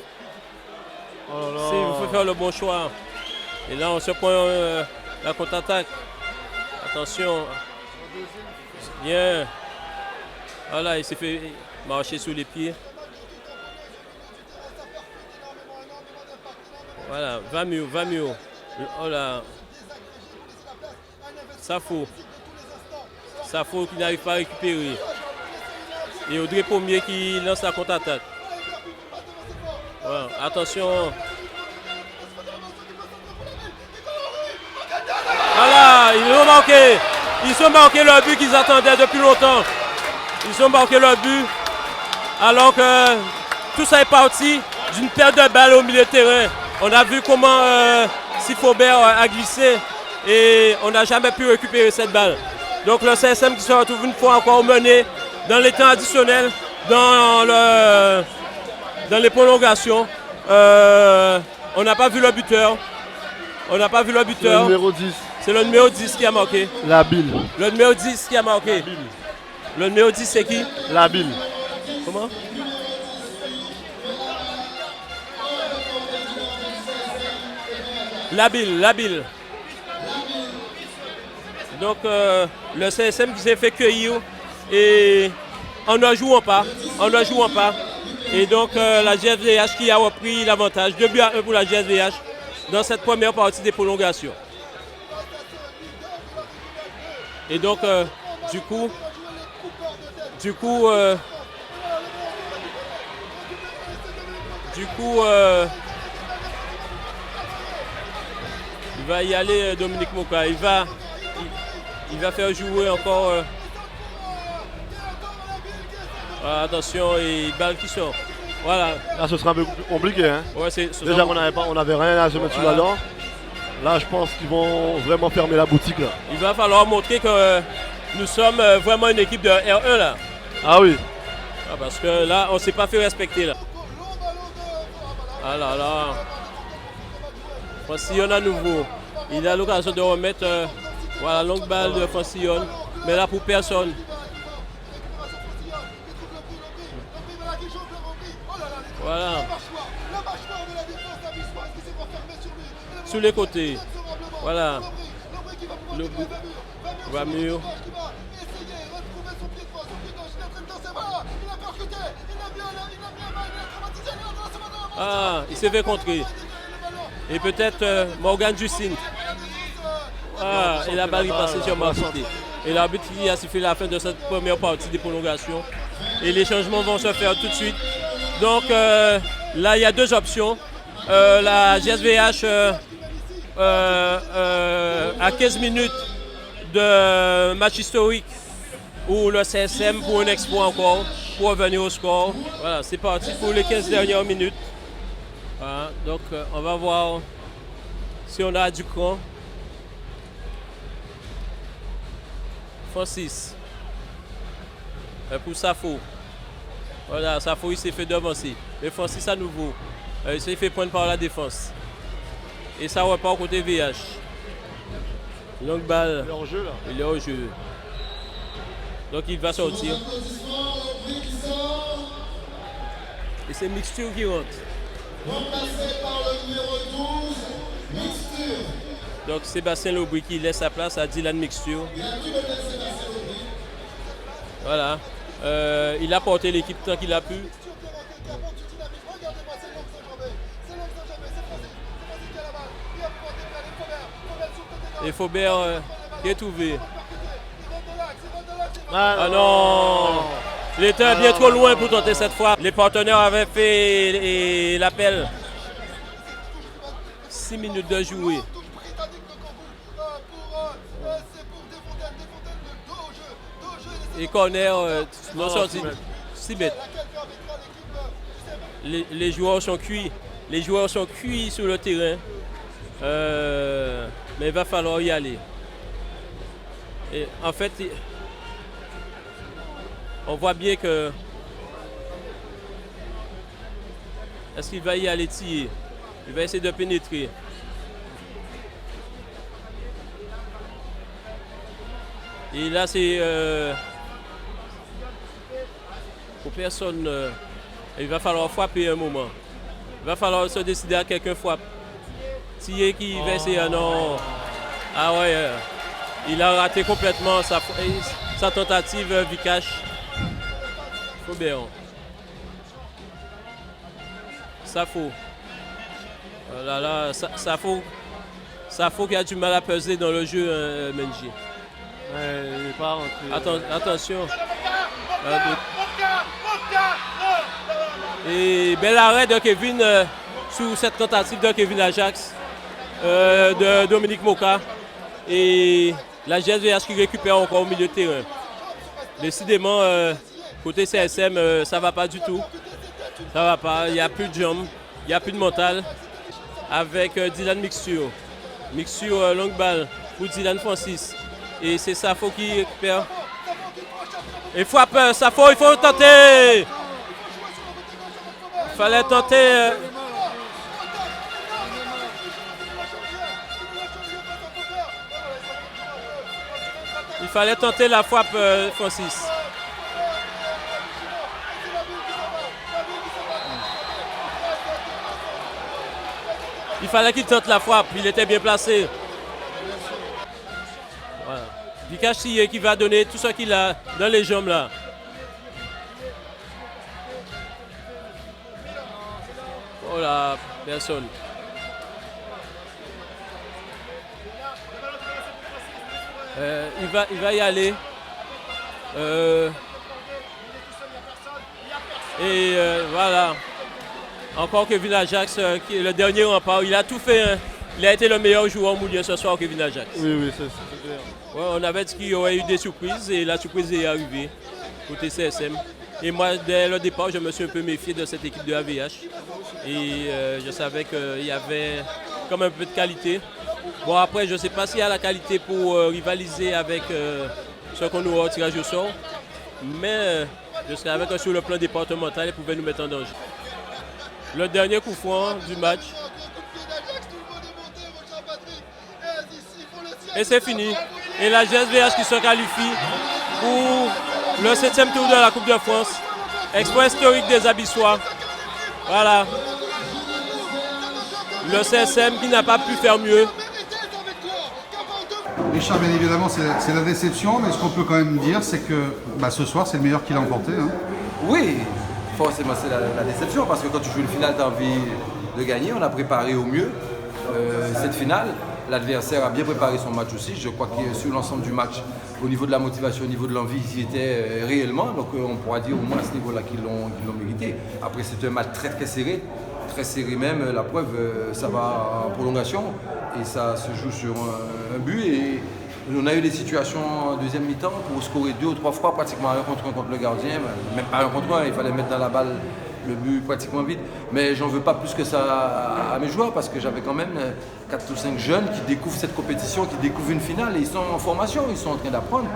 Oh là là. Steve, il faut faire le bon choix. Et là, on se prend la contre-attaque. Attention. Bien. Voilà, il s'est fait marcher sous les pieds. Voilà, va mieux. Oh là. Safo qui n'arrive pas à récupérer. Et Audrey Pommier qui lance la contre-attaque. Voilà, attention. Voilà, ils ont marqué leur but qu'ils attendaient depuis longtemps. Ils ont marqué leur but alors que tout ça est parti d'une perte de balle au milieu de terrain. On a vu comment ici Faubert a glissé et on n'a jamais pu récupérer cette balle. Donc le CSM qui se retrouve une fois encore mené dans les temps additionnels, dans les prolongations. On n'a pas vu le buteur. On n'a pas vu le buteur. Le numéro 10. C'est le numéro 10 qui a marqué. La Bille. Le numéro 10 qui a marqué. Le numéro 10 c'est qui? La Bille. Comment? La Bille. Donc le CSM qui s'est fait cueillir et en ne jouant pas. Et donc la GSVH qui a repris l'avantage. 2-1 pour la GSVH dans cette première partie des prolongations. Et donc du coup il va y aller Dominique Moka. Il va faire jouer encore. Attention, et balle qui sort. Voilà. Là, ce sera un peu plus compliqué. Hein. Ouais, déjà, on n'avait rien à se mettre sous la dent. Là, je pense qu'ils vont vraiment fermer la boutique. Là. Il va falloir montrer que nous sommes vraiment une équipe de R1 là. Ah oui. Parce que là, on ne s'est pas fait respecter là. Ah là là. Francillon à nouveau. Il a l'occasion de remettre voilà, longue balle de Francillon. Mais là pour personne. Voilà. Sous les côtés. Voilà. Le bout. Ramur. Ah, il s'est fait contrer. Et peut-être Morgan Justine. Ah, et la balle est passée sur Marcité. Et l'arbitre qui a sifflé la fin de cette première partie des prolongations. Et les changements vont se faire tout de suite. Donc là, il y a deux options. La GSVH à 15 minutes de match historique ou le CSM pour un exploit encore, pour revenir au score. Voilà, c'est parti pour les 15 dernières minutes. Voilà, donc on va voir si on a du cran. Francis. Pour Safo. Voilà, Safo il s'est fait devancer. Mais Francis à nouveau. Il s'est fait prendre par la défense. Et ça repart côté VH. Longue balle. Il est en jeu là. Il est au jeu. Donc il va sortir. Et c'est Mixture qui rentre. Remplacé par le numéro 12, Mixture. Donc Sébastien Lobry qui laisse sa place à Dylan Mixture. Voilà. Il a porté l'équipe tant qu'il a pu. Et Faubert qui est trouvé. Ah non! Il était bien trop loin pour tenter cette fois. Les partenaires avaient fait l'appel. 6 minutes de jouer. Et corner non sorti. 6 mètres. Les joueurs sont cuits. Les joueurs sont cuits sur le terrain. Mais il va falloir y aller. Et en fait, on voit bien que... Est-ce qu'il va y aller tirer? Il va essayer de pénétrer. Et là, c'est... pour personne... il va falloir frapper un moment. Il va falloir se décider à quelqu'un frappe. Tirer qui va essayer... Non. Ah ouais. Il a raté complètement sa tentative Vikash. Faubert. Safo. Là, là, Safo qui a du mal à peser dans le jeu, Menji. Ouais, il n'est pas rentré. Attention. Et bel arrêt de Kevin sous cette tentative de Kevin Ajax de Dominique Moka. Et la GSVH qui récupère encore au milieu de terrain. Décidément, côté CSM, ça ne va pas du tout. Ça va pas, il n'y a plus de jambes, il n'y a plus de mental. Avec Dylan Mixture. Mixture longue balle pour Dylan Francis. Et c'est Safo qui récupère. Et frappe Safo, il faut tenter. Il fallait tenter. Il fallait tenter la frappe Francis. Il fallait qu'il tente la frappe, il était bien placé. Voilà. Vikash Tillé qui va donner tout ce qu'il a dans les jambes là. Oh là, personne. Il va y aller. Voilà. Encore Kevin Ajax, qui est le dernier rempart. Il a tout fait. Hein. Il a été le meilleur joueur moulien ce soir, Kevin Ajax. Oui, c'est clair. Ouais, on avait dit qu'il y aurait eu des surprises et la surprise est arrivée côté CSM. Et moi, dès le départ, je me suis un peu méfié de cette équipe de AVH. Et je savais qu'il y avait comme un peu de qualité. Bon, après, je ne sais pas s'il y a la qualité pour rivaliser avec ce qu'on nous aura au tirage au sort. Mais je savais que sur le plan départemental, ils pouvaient nous mettre en danger. Le dernier coup franc du match. Et c'est fini. Et la GSVH qui se qualifie pour le 7e tour de la Coupe de France. Exploit historique des Abyssois. Voilà. Le CSM qui n'a pas pu faire mieux. Richard, bien évidemment, c'est la déception, mais ce qu'on peut quand même dire, c'est que ce soir, c'est le meilleur qui l'a emporté. Hein. Oui, forcément, c'est la déception, parce que quand tu joues une finale, tu as envie de gagner. On a préparé au mieux cette finale. L'adversaire a bien préparé son match aussi. Je crois que sur l'ensemble du match, au niveau de la motivation, au niveau de l'envie, ils y étaient réellement. Donc on pourra dire au moins à ce niveau-là qu'ils l'ont mérité. Après, c'est un match très très serré même. La preuve, ça va en prolongation et ça se joue sur un but. Et on a eu des situations en deuxième mi-temps pour scorer 2 ou 3 fois, pratiquement 1 contre 1 contre le gardien. Même pas 1 contre 1, il fallait mettre dans la balle le but pratiquement vite. Mais j'en veux pas plus que ça à mes joueurs parce que j'avais quand même 4 ou 5 jeunes qui découvrent cette compétition, qui découvrent une finale et ils sont en formation, ils sont en train d'apprendre.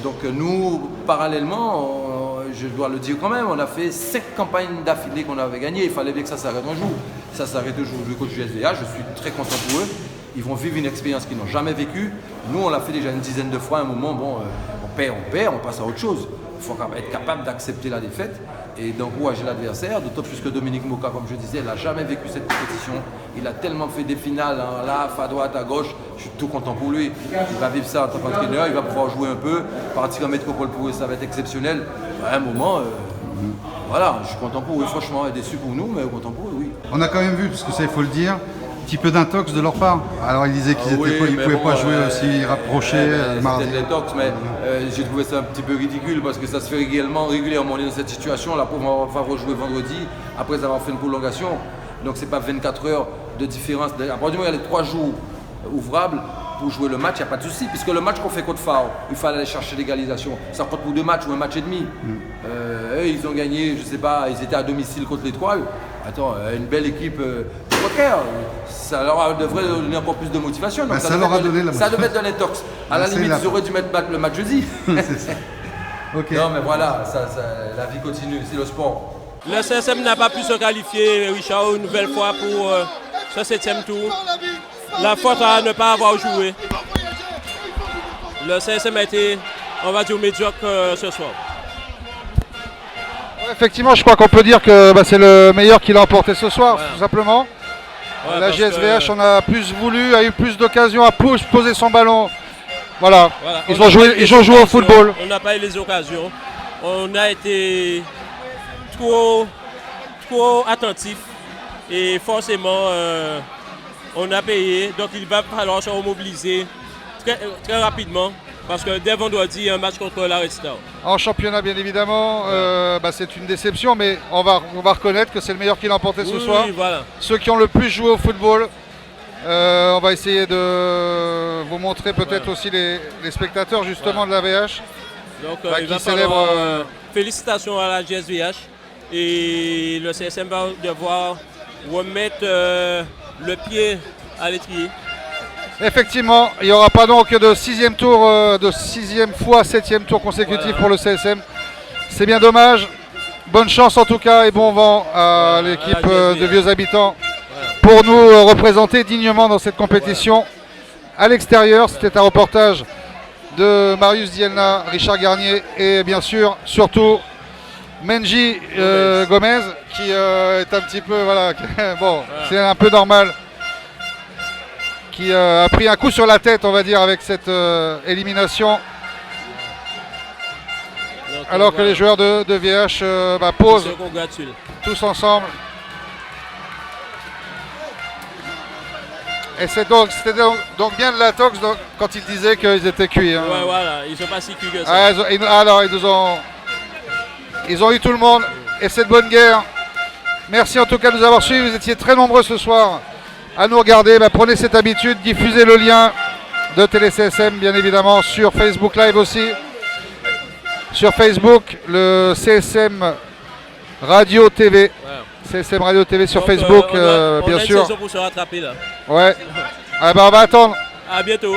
Donc nous, parallèlement, je dois le dire quand même, on a fait 5 campagnes d'affilée qu'on avait gagnées. Il fallait bien que ça s'arrête un jour. Ça s'arrête un jour. Le coach du SVA, je suis très content pour eux. Ils vont vivre une expérience qu'ils n'ont jamais vécue. Nous, on l'a fait déjà une dizaine de fois. À un moment, on perd, on passe à autre chose. Il faut être capable d'accepter la défaite et d'encourager l'adversaire, d'autant plus que Dominique Moka, comme je disais, il n'a jamais vécu cette compétition. Il a tellement fait des finales, là, à droite, à gauche. Je suis tout content pour lui. Il va vivre ça en tant qu'entraîneur, il va pouvoir jouer un peu. Partir en métropole pour eux, ça va être exceptionnel. À un moment, voilà, je suis content pour eux. Franchement, déçu pour nous, mais content pour eux, oui. On a quand même vu, parce que ça, il faut le dire, un petit peu d'intox de leur part. Alors ils disaient qu'ils ne pouvaient pas jouer aussi rapprochés mardi. C'était de l'intox, mais j'ai trouvé ça un petit peu ridicule parce que ça se fait régulièrement. On est dans cette situation. La pauvre va rejouer vendredi après avoir fait une prolongation. Donc c'est pas 24 heures de différence. À partir du moment où il y a les 3 jours ouvrables pour jouer le match, il n'y a pas de souci. Puisque le match qu'on fait contre Faro, il fallait aller chercher l'égalisation. Ça compte pour 2 matchs ou 1 match et demi. Eux, ils ont gagné, je sais pas, ils étaient à domicile contre l'Étoile. Attends, une belle équipe de poker, ça leur devrait donner encore plus de motivation. Donc ça leur a donné la motivation. Ça devait être un détox. À la limite, ils auraient dû mettre le match jeudi. C'est ça. Okay. Non, mais voilà, la vie continue, c'est le sport. Le CSM n'a pas pu se qualifier, Richard, une nouvelle fois pour ce 7e tour. La faute à ne pas avoir joué. Le CSM a été, on va dire, médiocre ce soir. Effectivement, je crois qu'on peut dire que c'est le meilleur qui l'a emporté ce soir, tout simplement. Ouais, la GSVH en a plus voulu, a eu plus d'occasions à poser son ballon. Voilà. Ils ont joué au football. On n'a pas eu les occasions. On a été trop attentifs et forcément on a payé. Donc il va falloir se remobiliser très rapidement. Parce que dès vendredi, il y a un match contre la Red Star. En championnat, bien évidemment, c'est une déception, mais on va reconnaître que c'est le meilleur qui l'a emporté ce soir. Voilà. Ceux qui ont le plus joué au football, on va essayer de vous montrer peut-être aussi les spectateurs justement de la VH. Donc il va falloir, félicitations à la GSVH et le CSM va devoir remettre le pied à l'étrier. Effectivement, il n'y aura pas donc de 6e tour, de 6e fois 7e tour consécutif pour le CSM. C'est bien dommage. Bonne chance en tout cas et bon vent à l'équipe de Vieux Habitants pour nous représenter dignement dans cette compétition. À l'extérieur, c'était un reportage de Marius Dielna, Richard Garnier et bien sûr, surtout Menji Gomez qui est un petit peu, voilà, bon, c'est un peu normal, qui a pris un coup sur la tête, on va dire, avec cette élimination. Donc, alors que les joueurs de VH posent tous ensemble. Et c'était donc bien de la tox quand ils disaient qu'ils étaient cuits. Hein. Ouais, voilà, ils sont pas si cuits que ça. Alors, ils ont eu tout le monde et cette bonne guerre. Merci en tout cas de nous avoir suivis. Vous étiez très nombreux ce soir à nous regarder. Prenez cette habitude, diffusez le lien de Télé CSM, bien évidemment, sur Facebook Live aussi. Sur Facebook, le CSM Radio TV. Ouais. CSM Radio TV sur donc, Facebook, bien sûr. Pour se rattraper là. Ouais. On va attendre. À bientôt.